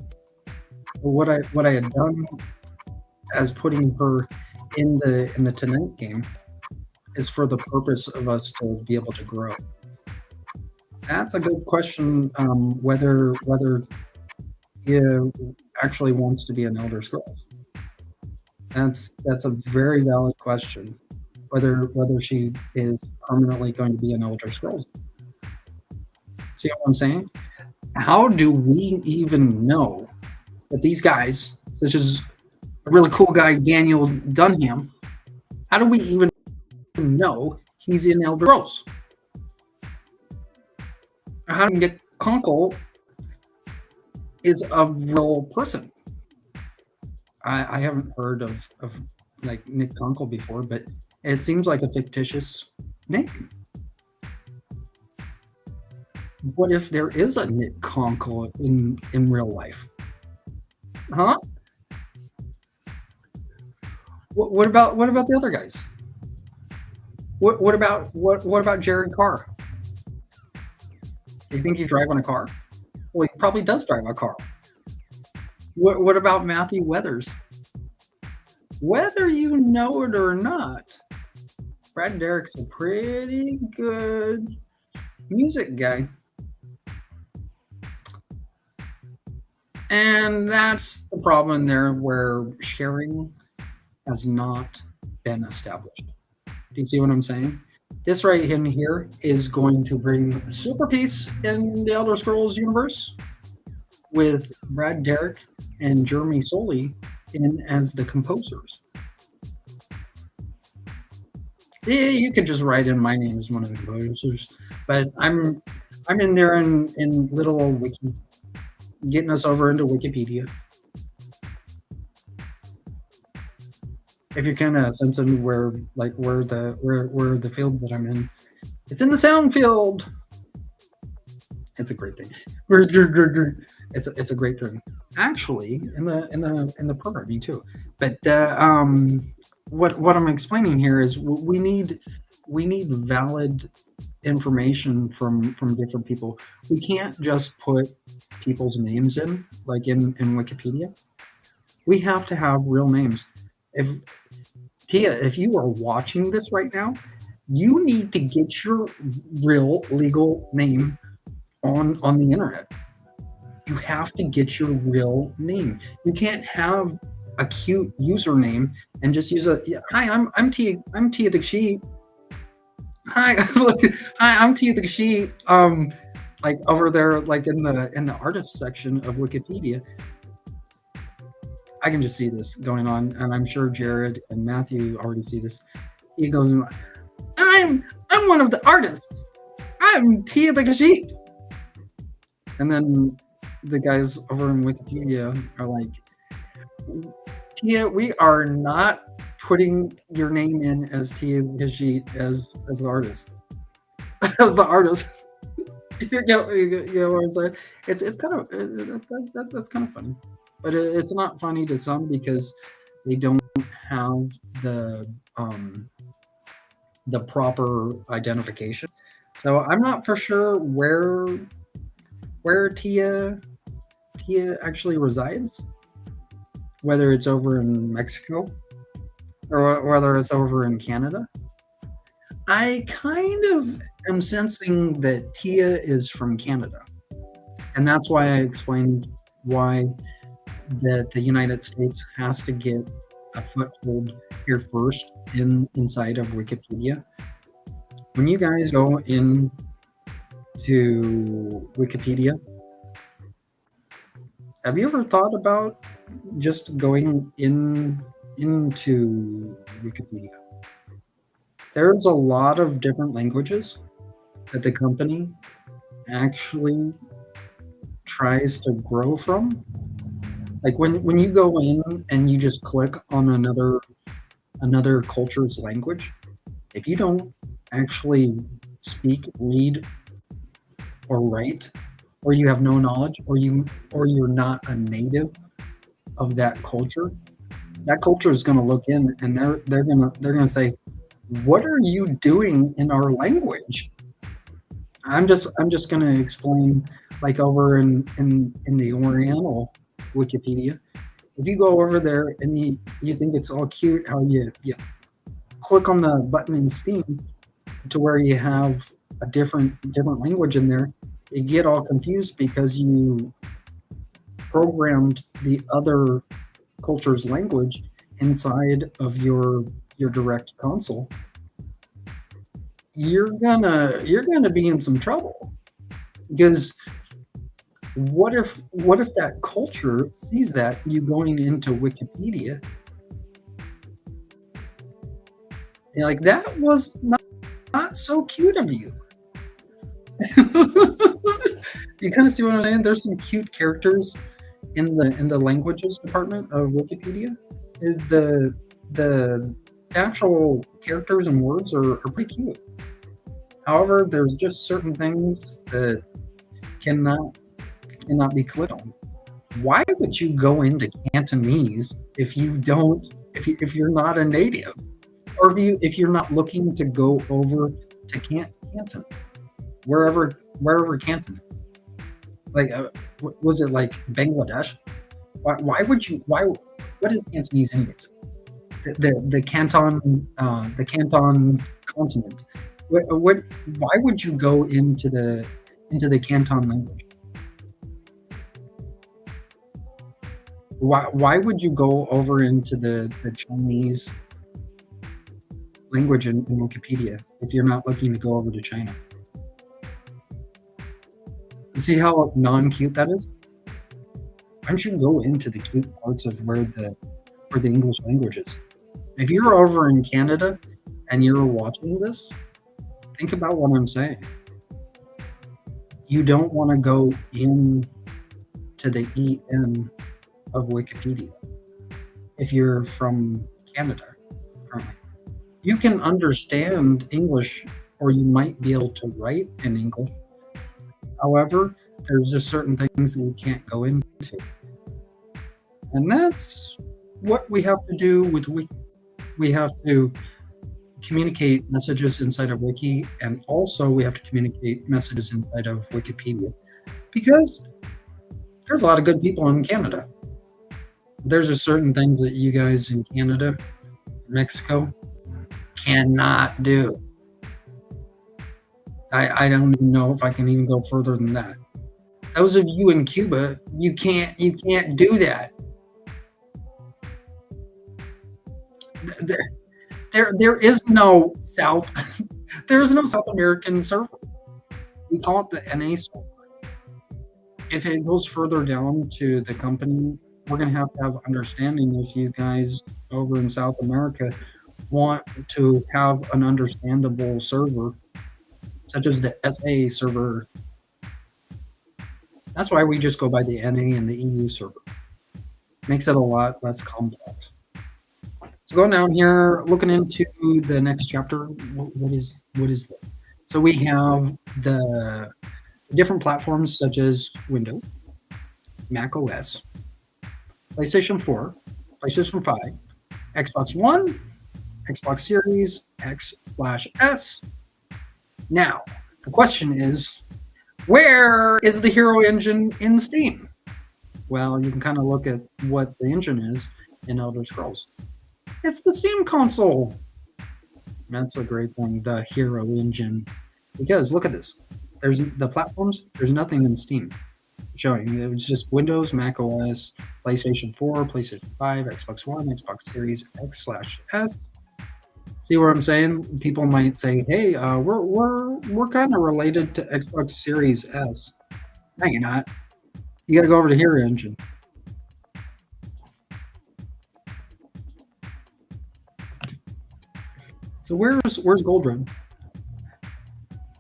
What I had done as putting her in the tonight game is for the purpose of us to be able to grow. That's a good question. Whether he actually wants to be an Elder Scrolls. That's a very valid question. Whether she is permanently going to be an Elder Scrolls. See what I'm saying? How do we even know that these guys, such as a really cool guy, Daniel Dunham, how do we even know he's in Elder Scrolls? How do we get Conkle is a real person? I haven't heard of like Nick Conkle before, but it seems like a fictitious name. What if there is a Nick Conkle in real life? Huh? What about the other guys? What about Jared Carr? Do you think he's driving a car? Well, he probably does drive a car. What about Matthew Weathers? Whether you know it or not, Brad Derrick's a pretty good music guy. And that's the problem there, where sharing has not been established. Do you see what I'm saying? This right in here is going to bring super peace in the Elder Scrolls universe, with Brad Derrick and Jeremy Soley in as the composers. Yeah, you could just write in my name as one of the composers, but I'm in there in little old wiki, getting us over into Wikipedia. If you're kind of sensing where the field that I'm in, it's in the sound field. It's a great thing. It's a great thing, actually, in the programming too. But what I'm explaining here is we need valid information from different people. We can't just put people's names in, like in Wikipedia. We have to have real names. If you are watching this right now, you need to get your real legal name on the internet. You have to get your real name. You can't have a cute username and just use hi, I'm Tia the Khajiit. Hi, hi, I'm Tia the Khajiit. Like over there, like in the artist section of Wikipedia. I can just see this going on, and I'm sure Jared and Matthew already see this. He goes, I'm one of the artists. I'm Tia the Khajiit. And then the guys over in Wikipedia are like, Tia, we are not putting your name in as Tia the Khajiit as the artist. As the artist. You know what I'm saying? It's kind of that's kind of funny, but it's not funny to some because they don't have um, the proper identification. So I'm not for sure where Tia actually resides, whether it's over in Mexico or whether it's over in Canada. I kind of am sensing that Tia is from Canada, and that's why I explained why that the United States has to get a foothold here first inside of Wikipedia. When you guys go into Wikipedia, have you ever thought about just going into Wikipedia? There's a lot of different languages that the company actually tries to grow from. Like when you go in and you just click on another culture's language, if you don't actually speak, read, or write, or you have no knowledge, or you're not a native of that culture is going to look in and they're going to say, "What are you doing in our language?" I'm just going to explain, like over in the Oriental Wikipedia. If you go over there and you think it's all cute how you click on the button in Steam to where you have a different language in there, you get all confused because you programmed the other culture's language inside of your direct console. You're gonna be in some trouble because what if that culture sees that you going into Wikipedia, and like that was not so cute of you. You kind of see what I'm saying? There's some cute characters in the languages department of Wikipedia. The actual characters and words are pretty cute. However, there's just certain things that cannot be clicked on. Why would you go into Cantonese if you're not a native, or if you're not looking to go over to Canton, wherever Canton is? Like, was it like Bangladesh? Why would you? Why? What is Cantonese anyways? The Canton continent. Why would you go into the Canton language? Why would you go over into the Chinese language in Wikipedia if you're not looking to go over to China? See how non-cute that is? Why don't you go into the cute parts of where the English language is? If you're over in Canada and you're watching this, think about what I'm saying. You don't want to go in to the EN of Wikipedia if you're from Canada currently. You can understand English, or you might be able to write in English. However, there's just certain things that you can't go into. And that's what we have to do with Wiki. We have to communicate messages inside of Wiki, and also we have to communicate messages inside of Wikipedia, because there's a lot of good people in Canada. There's just certain things that you guys in Canada, Mexico, cannot do. I don't even know if I can even go further than that. Those of you in Cuba, you can't do that. There is no there is no South American server. We call it the NA server. If it goes further down to the company, we're gonna have understanding if you guys over in South America want to have an understandable server, such as the SA server. That's why we just go by the NA and the EU server. Makes it a lot less complex. So going down here, looking into the next chapter, what is that? So we have the different platforms such as Windows, Mac OS, PlayStation 4, PlayStation 5, Xbox One, Xbox Series X/S. Now, the question is, where is the Hero engine in Steam? Well, you can kind of look at what the engine is in Elder Scrolls. It's the Steam console. That's a great thing, the Hero engine. Because look at this. There's the platforms, there's nothing in Steam showing. It was just Windows, Mac OS, PlayStation 4, PlayStation 5, Xbox One, Xbox Series X/S. See what I'm saying? People might say, "Hey, we're kind of related to Xbox Series S." No, you're not. You got to go over to Hero Engine. So where's Gold Run?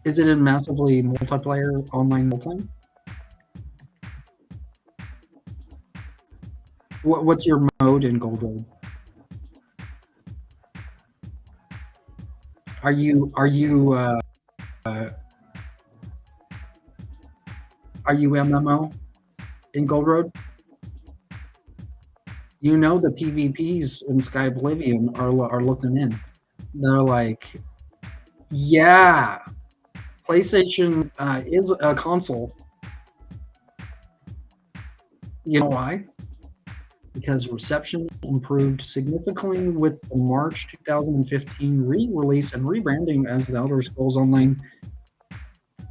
Is it in massively multiplayer online role-playing? What's your mode in Gold Road? Are you MMO in Gold Road? You know the PvPs in Sky Oblivion are looking in. They're like, yeah, PlayStation is a console. You know why? Because reception improved significantly with the March 2015 re-release and rebranding as the Elder Scrolls Online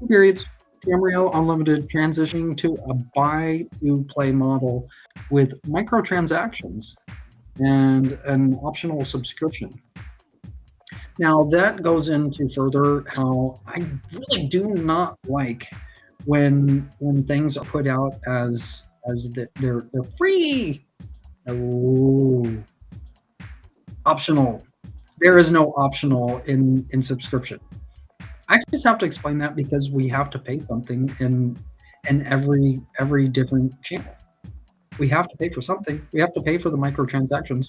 periods. Tamriel Unlimited transitioning to a buy-to-play model with microtransactions and an optional subscription. Now that goes into further how I really do not like when things are put out as they're free. Oh, optional. There is no optional in subscription. I just have to explain that because we have to pay something in every different channel. We have to pay for something. We have to pay for the microtransactions.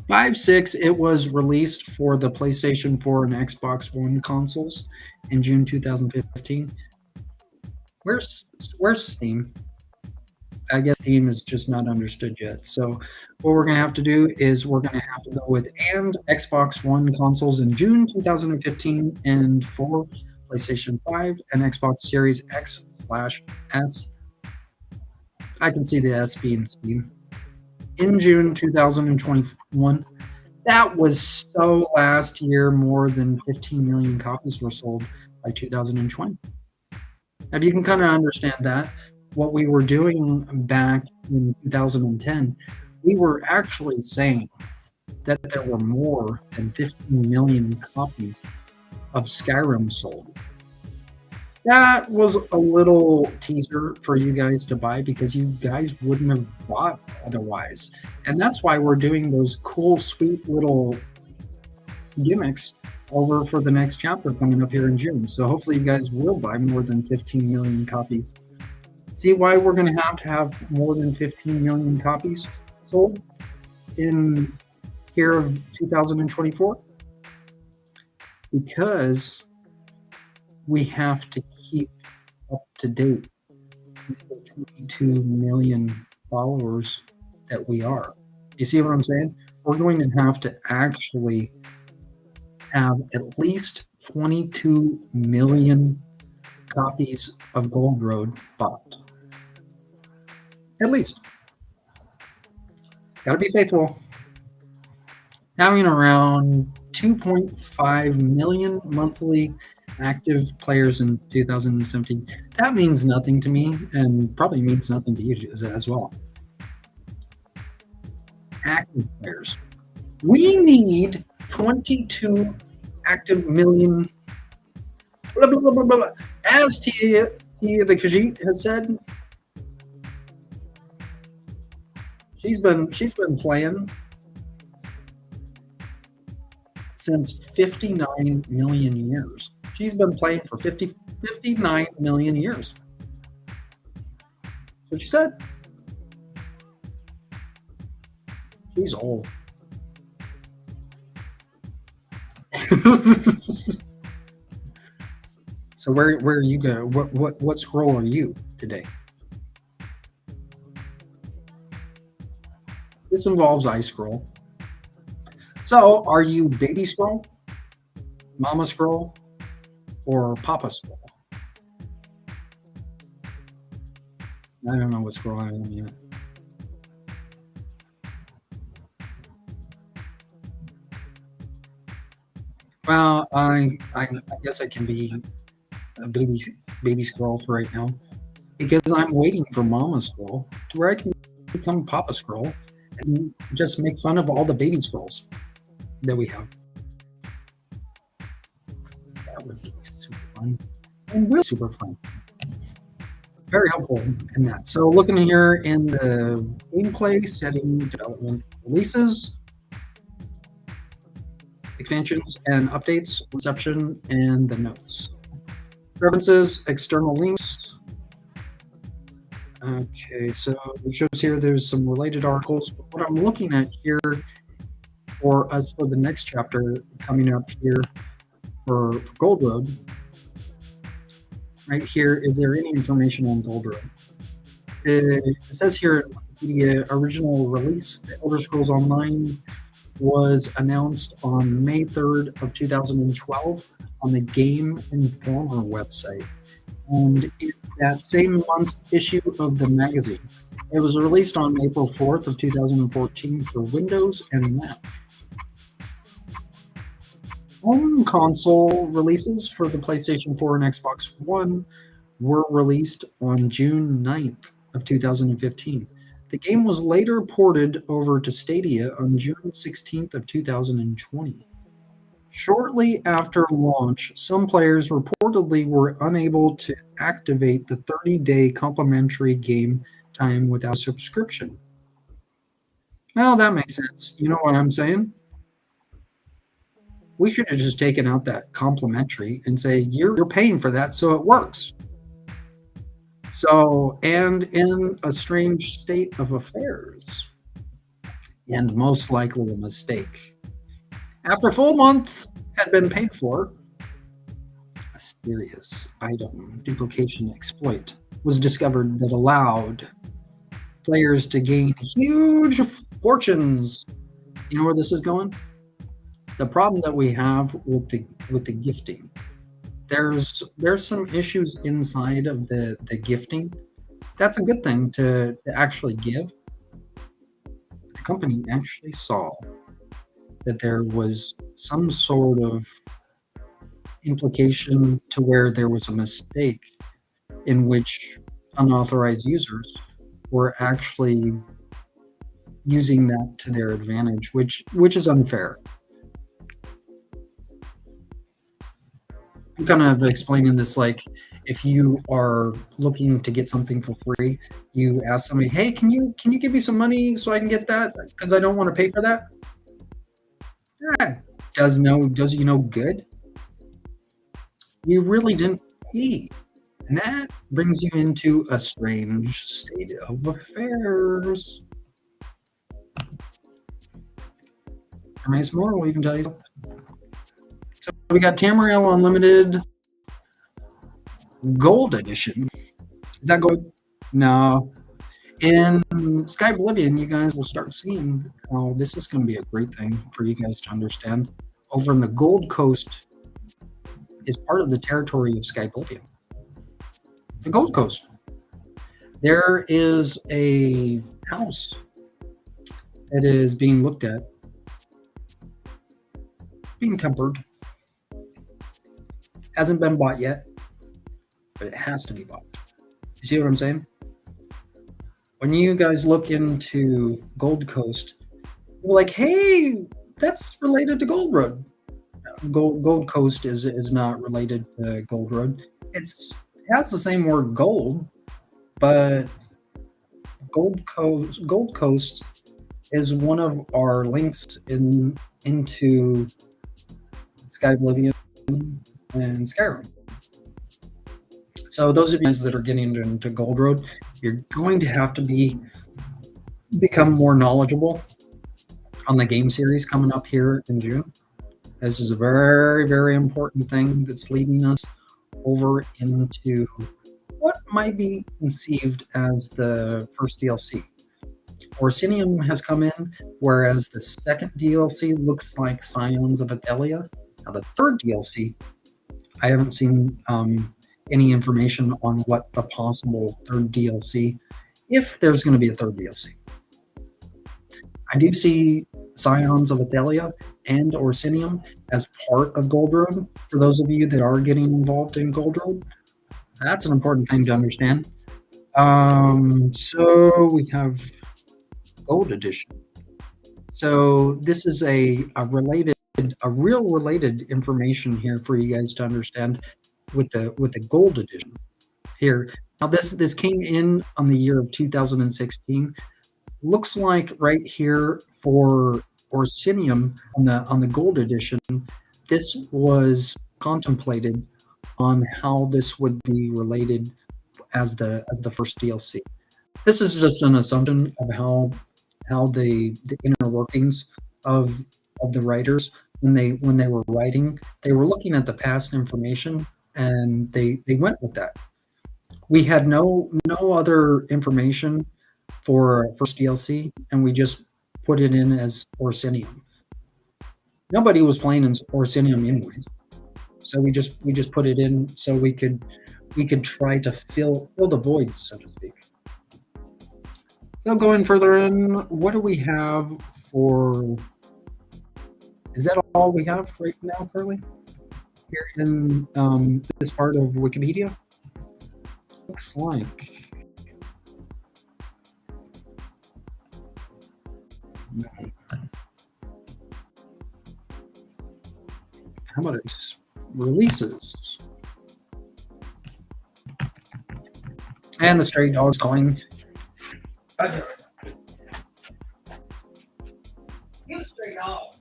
.5.6, it was released for the PlayStation 4 and Xbox One consoles in June 2015. Where's Steam? I guess Steam is just not understood yet. So what we're going to have to do is we're going to have to go with and Xbox One consoles in June 2015 and for PlayStation 5 and Xbox Series X/S. I can see the S being Steam. In June 2021. That was so last year, more than 15 million copies were sold by 2020. If you can kind of understand that, what we were doing back in 2010, we were actually saying that there were more than 15 million copies of Skyrim sold. That was a little teaser for you guys to buy because you guys wouldn't have bought otherwise. And that's why we're doing those cool, sweet little gimmicks over for the next chapter coming up here in June. So hopefully you guys will buy more than 15 million copies. See why we're going to have more than 15 million copies sold in here of 2024? Because we have to keep up to date with the 22 million followers that we are. You see what I'm saying? We're going to have to actually have at least 22 million copies of Gold Road bought. At least. Gotta be faithful. Having around 2.5 million monthly active players in 2017. That means nothing to me and probably means nothing to you as well. Active players. We need 22 active million. Blah, blah, blah, blah, blah. As Tia the Khajiit has said, she's been playing since 59 million years. She's been playing for 59 million years. That's what she said. She's old. So where are you going? What scroll are you today? This involves iScroll. So are you baby scroll, mama scroll, or papa scroll? I don't know what scroll I am yet. Well, I guess I can be a baby scroll for right now because I'm waiting for mama scroll to where I can become papa scroll and just make fun of all the baby scrolls that we have. That would be super fun. And will super fun. Very helpful in that. So looking here in the gameplay, setting, development, releases, expansions and updates, reception, and the notes. References, external links. Okay, so it shows here there's some related articles. But what I'm looking at here for us for the next chapter coming up here for Gold Road, right here, is there any information on Gold Road? It says here the original release, the Elder Scrolls Online, was announced on May 3rd of 2012 on the Game Informer website. And in that same month's issue of the magazine, it was released on April 4th of 2014 for Windows and Mac. Home console releases for the PlayStation 4 and Xbox One were released on June 9th of 2015. The game was later ported over to Stadia on June 16th of 2020. Shortly after launch, some players reportedly were unable to activate the 30-day complimentary game time without a subscription. Well, that makes sense. You know what I'm saying? We should have just taken out that complimentary and say, you're paying for that, so it works. So, and in a strange state of affairs, and most likely a mistake, after a full month had been paid for, a serious item duplication exploit was discovered that allowed players to gain huge fortunes. You know where this is going? The problem that we have with the gifting. There's some issues inside of the gifting. That's a good thing to actually give. The company actually saw that there was some sort of implication to where there was a mistake in which unauthorized users were actually using that to their advantage, which is unfair. I'm kind of explaining this like if you are looking to get something for free, you ask somebody, hey, can you give me some money so I can get that because I don't want to pay for that? That does you no good. You really didn't pay. And that brings you into a strange state of affairs. Nice more, we can tell you. So we got Tamriel Unlimited Gold Edition. Is that good? No. In Sky Oblivion, you guys will start seeing how this is going to be a great thing for you guys to understand. Over in the Gold Coast is part of the territory of Sky Oblivion. The Gold Coast. There is a house that is being looked at, being tempered. Hasn't been bought yet, but it has to be bought. You see what I'm saying? When you guys look into Gold Coast, you're like, hey, that's related to Gold Road. Gold Coast is not related to Gold Road. It has the same word gold, but Gold Coast is one of our links into Sky Oblivion and Skyrim. So those of you guys that are getting into Gold Road, you're going to have to become more knowledgeable on the game series coming up here in June. This is a very, very important thing that's leading us over into what might be conceived as the first DLC. Orsinium has come in, whereas the second DLC looks like Scions of Adelia. Now, the third DLC, I haven't seen any information on what the possible third DLC, if there's going to be a third DLC. I do see Scions of Adelia and Orsinium as part of Gold Road. For those of you that are getting involved in Gold Road, that's an important thing to understand. So we have Gold Edition. So this is a real related information here for you guys to understand with the Gold Edition here. Now this came in on the year of 2016. Looks like right here for Orsinium on the Gold Edition, this was contemplated on how this would be related as the first DLC. This is just an assumption of how the inner workings of the writers when they were writing, they were looking at the past information and they went with that. We had no other information for first DLC, and we just put it in as Orsinium. Nobody was playing in Orsinium anyways, so we just put it in so we could try to fill the void, so to speak. So going further in, what do we have for? Is that all we have right now, Curly? Here in this part of Wikipedia? Looks like. How about its releases? And the stray dog's calling. You stray dog.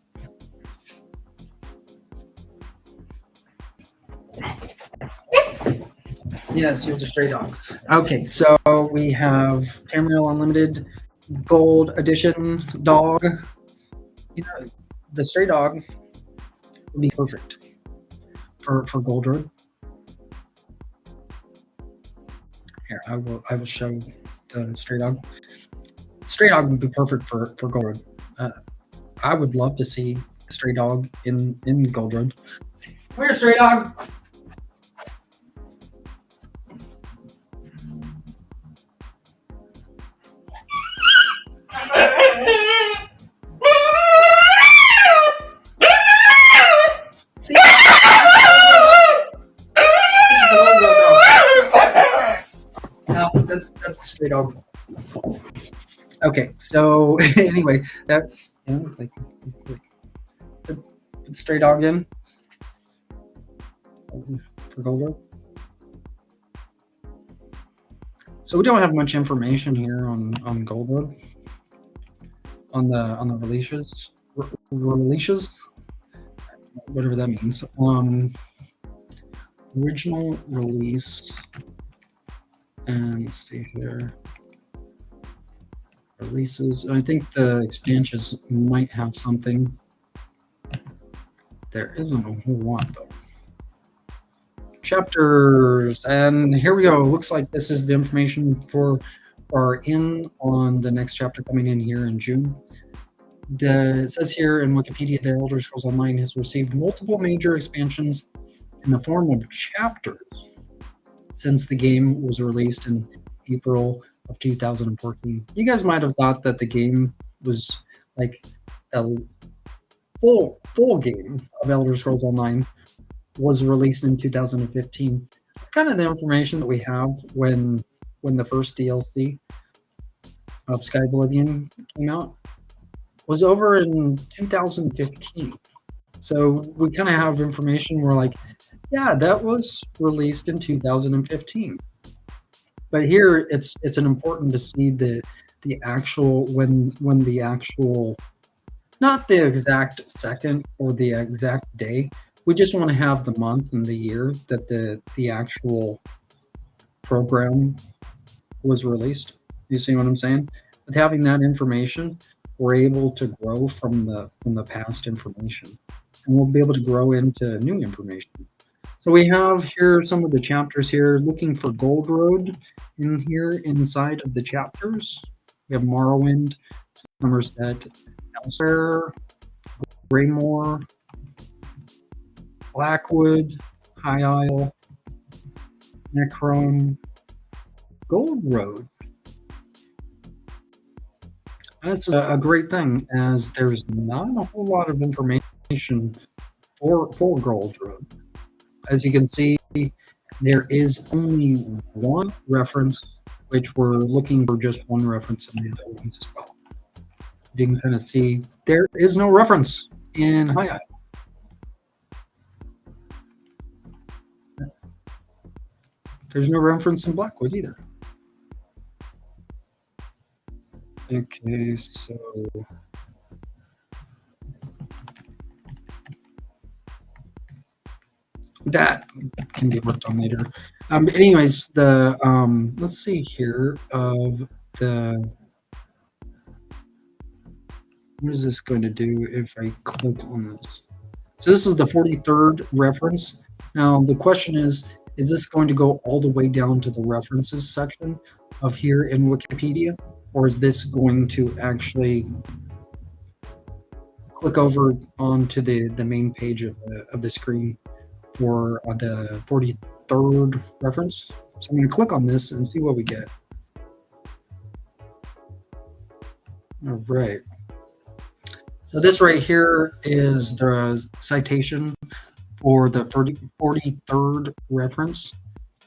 Yes, here's a stray dog. Okay, so we have Tamriel Unlimited Gold Edition dog. You know, the stray dog would be perfect for Gold Road. Here, I will show the stray dog. Stray dog would be perfect for Gold Road. I would love to see a stray dog in Gold Road. Come here, stray dog. See? No, that's a stray dog. Okay, so anyway, that put the stray dog in for Gold Road. So we don't have much information here on Gold Road on the releases, whatever that means. Original release, and let's see here. Releases. I think the expansions might have something. There isn't a whole lot though. Chapters, and here we go. Looks like this is the information for our in on the next chapter coming in here in June. It says here in Wikipedia, the Elder Scrolls Online has received multiple major expansions in the form of chapters since the game was released in April of 2014. You guys might have thought that the game was like a full game of Elder Scrolls Online was released in 2015. It's kind of the information that we have when the first DLC of Sky Oblivion came out was over in 2015. So we kind of have information where like, yeah, that was released in 2015. But here it's an important to see the actual when the actual, not the exact second or the exact day. We just want to have the month and the year that the actual program was released. You see what I'm saying? With having that information, we're able to grow from the past information. and we'll be able to grow into new information. So we have here some of the chapters here, looking for Gold Road in here inside of the chapters. We have Morrowind, Somerset, Elsewhere, Greymore, Blackwood, High Isle, Necrom, Gold Road. That's a great thing, as there's not a whole lot of information for Gold Road. As you can see, there is only one reference, which we're looking for just one reference in the other ones as well. As you can kind of see, there is no reference in High Isle. There's no reference in Blackwood either. Okay, so that can be worked on later. Anyways, the let's see here of the, what is this going to do if I click on this? So this is the 43rd reference. Now the question is this going to go all the way down to the references section of here in Wikipedia, or is this going to actually click over onto the main page of the screen for the 43rd reference? So I'm going to click on this and see what we get. All right. So this right here is the citation for the 43rd reference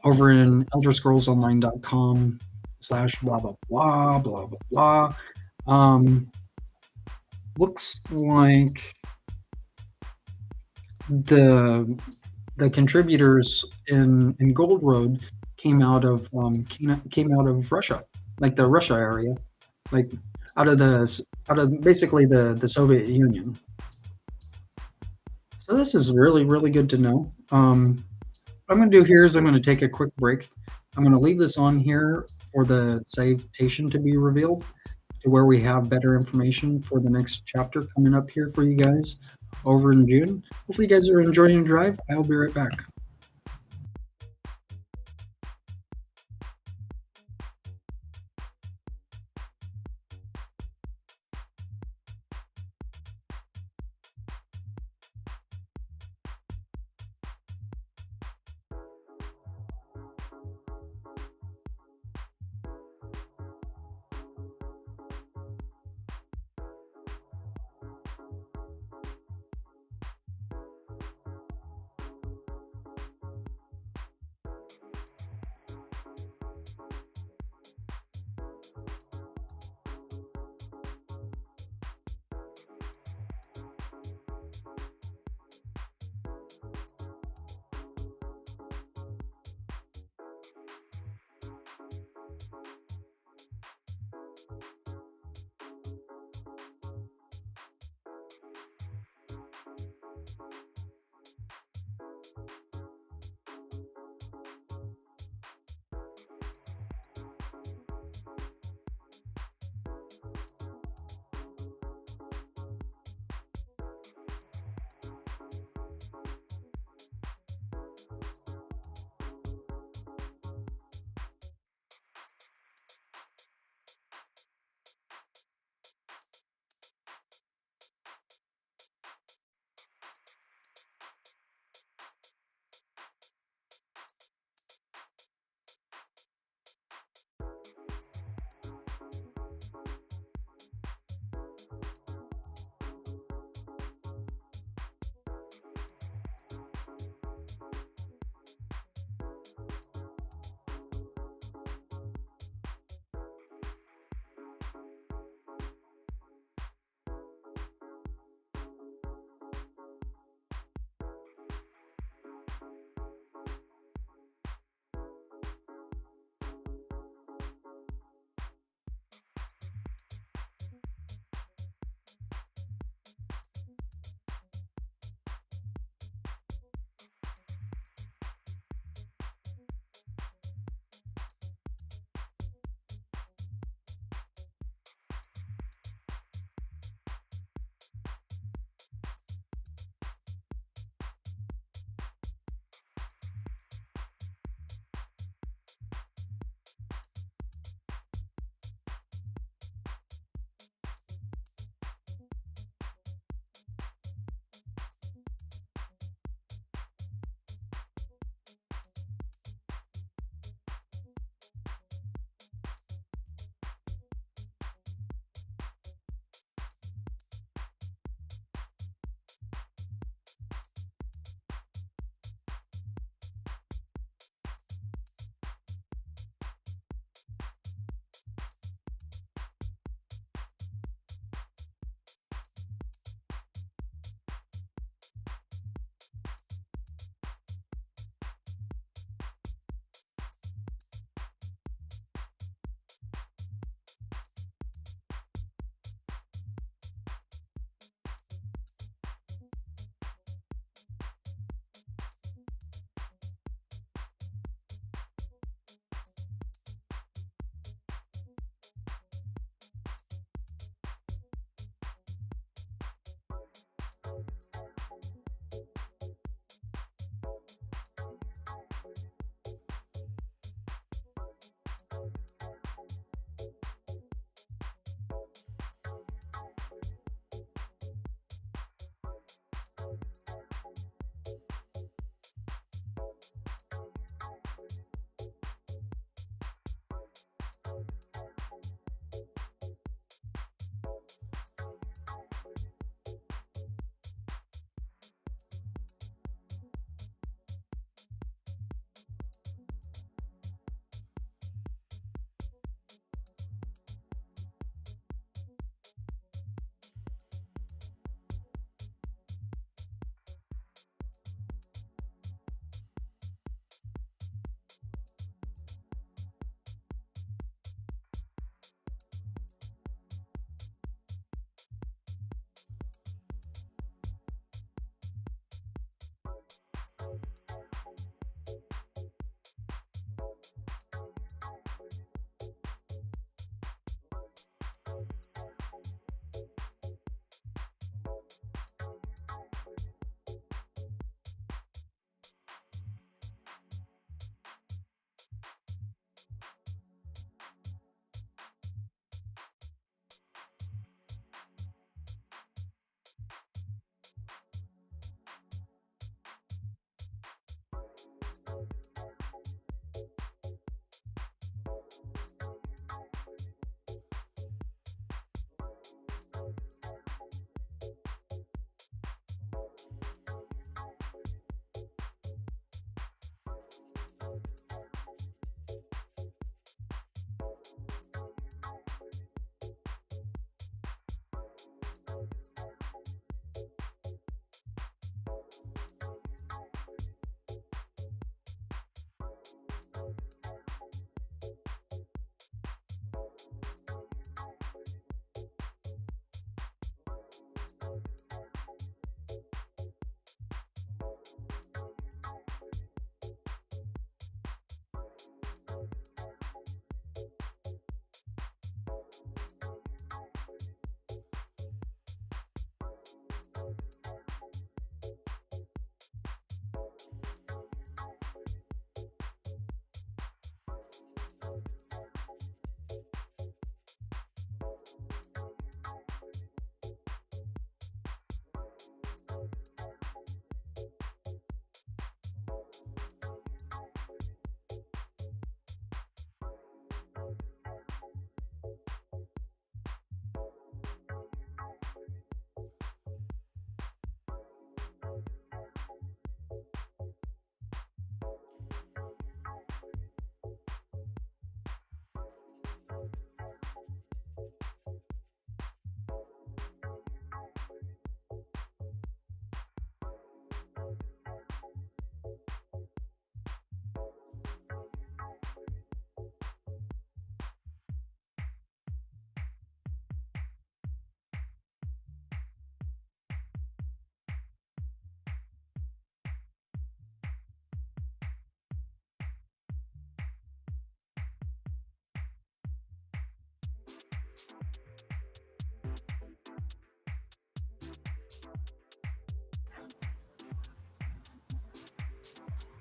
over in elderscrollsonline.com/blah blah blah blah blah blah. Looks like the contributors in Gold Road came out of Russia, like the Russia area, like out of basically the Soviet Union. So this is really, really good to know. What I'm going to do here is I'm going to take a quick break. I'm going to leave this on here for the citation to be revealed, to where we have better information for the next chapter coming up here for you guys over in June. Hopefully you guys are enjoying the drive. I'll be right back.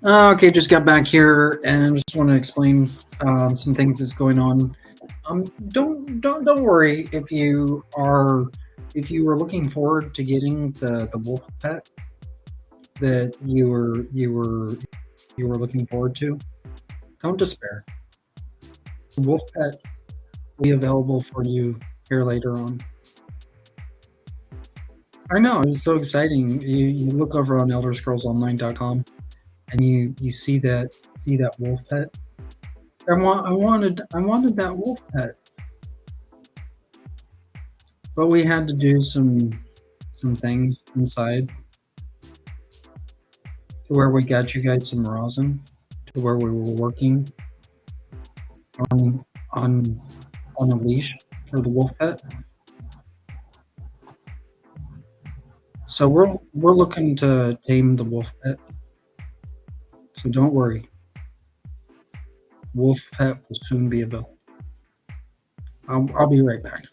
Okay, just got back here and just want to explain some things that's going on. Don't worry if you were looking forward to getting the wolf pet that you were looking forward to. Don't despair. The wolf pet will be available for you here later on. I know, it's so exciting. You look over on ElderScrollsOnline.com and you see that wolf pet. I wanted that wolf pet, but we had to do some things inside to where we got you guys some rosin, to where we were working on on on a leash for the wolf pet. So we're looking to tame the wolf pet. So don't worry, wolf pet will soon be available. I'll be right back.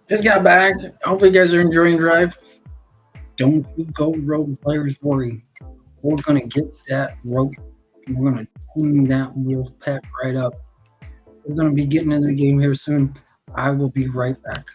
Just got back. Hopefully, you guys are enjoying Drive. Don't you go rogue players worry. We're gonna get that rope. And we're gonna clean that wolf pet right up. We're gonna be getting into the game here soon. I will be right back.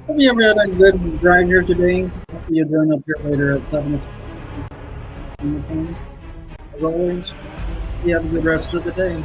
Hope you had a good drive here today. Hope you join up here later at 7 o'clock. As always, you have a good rest of the day.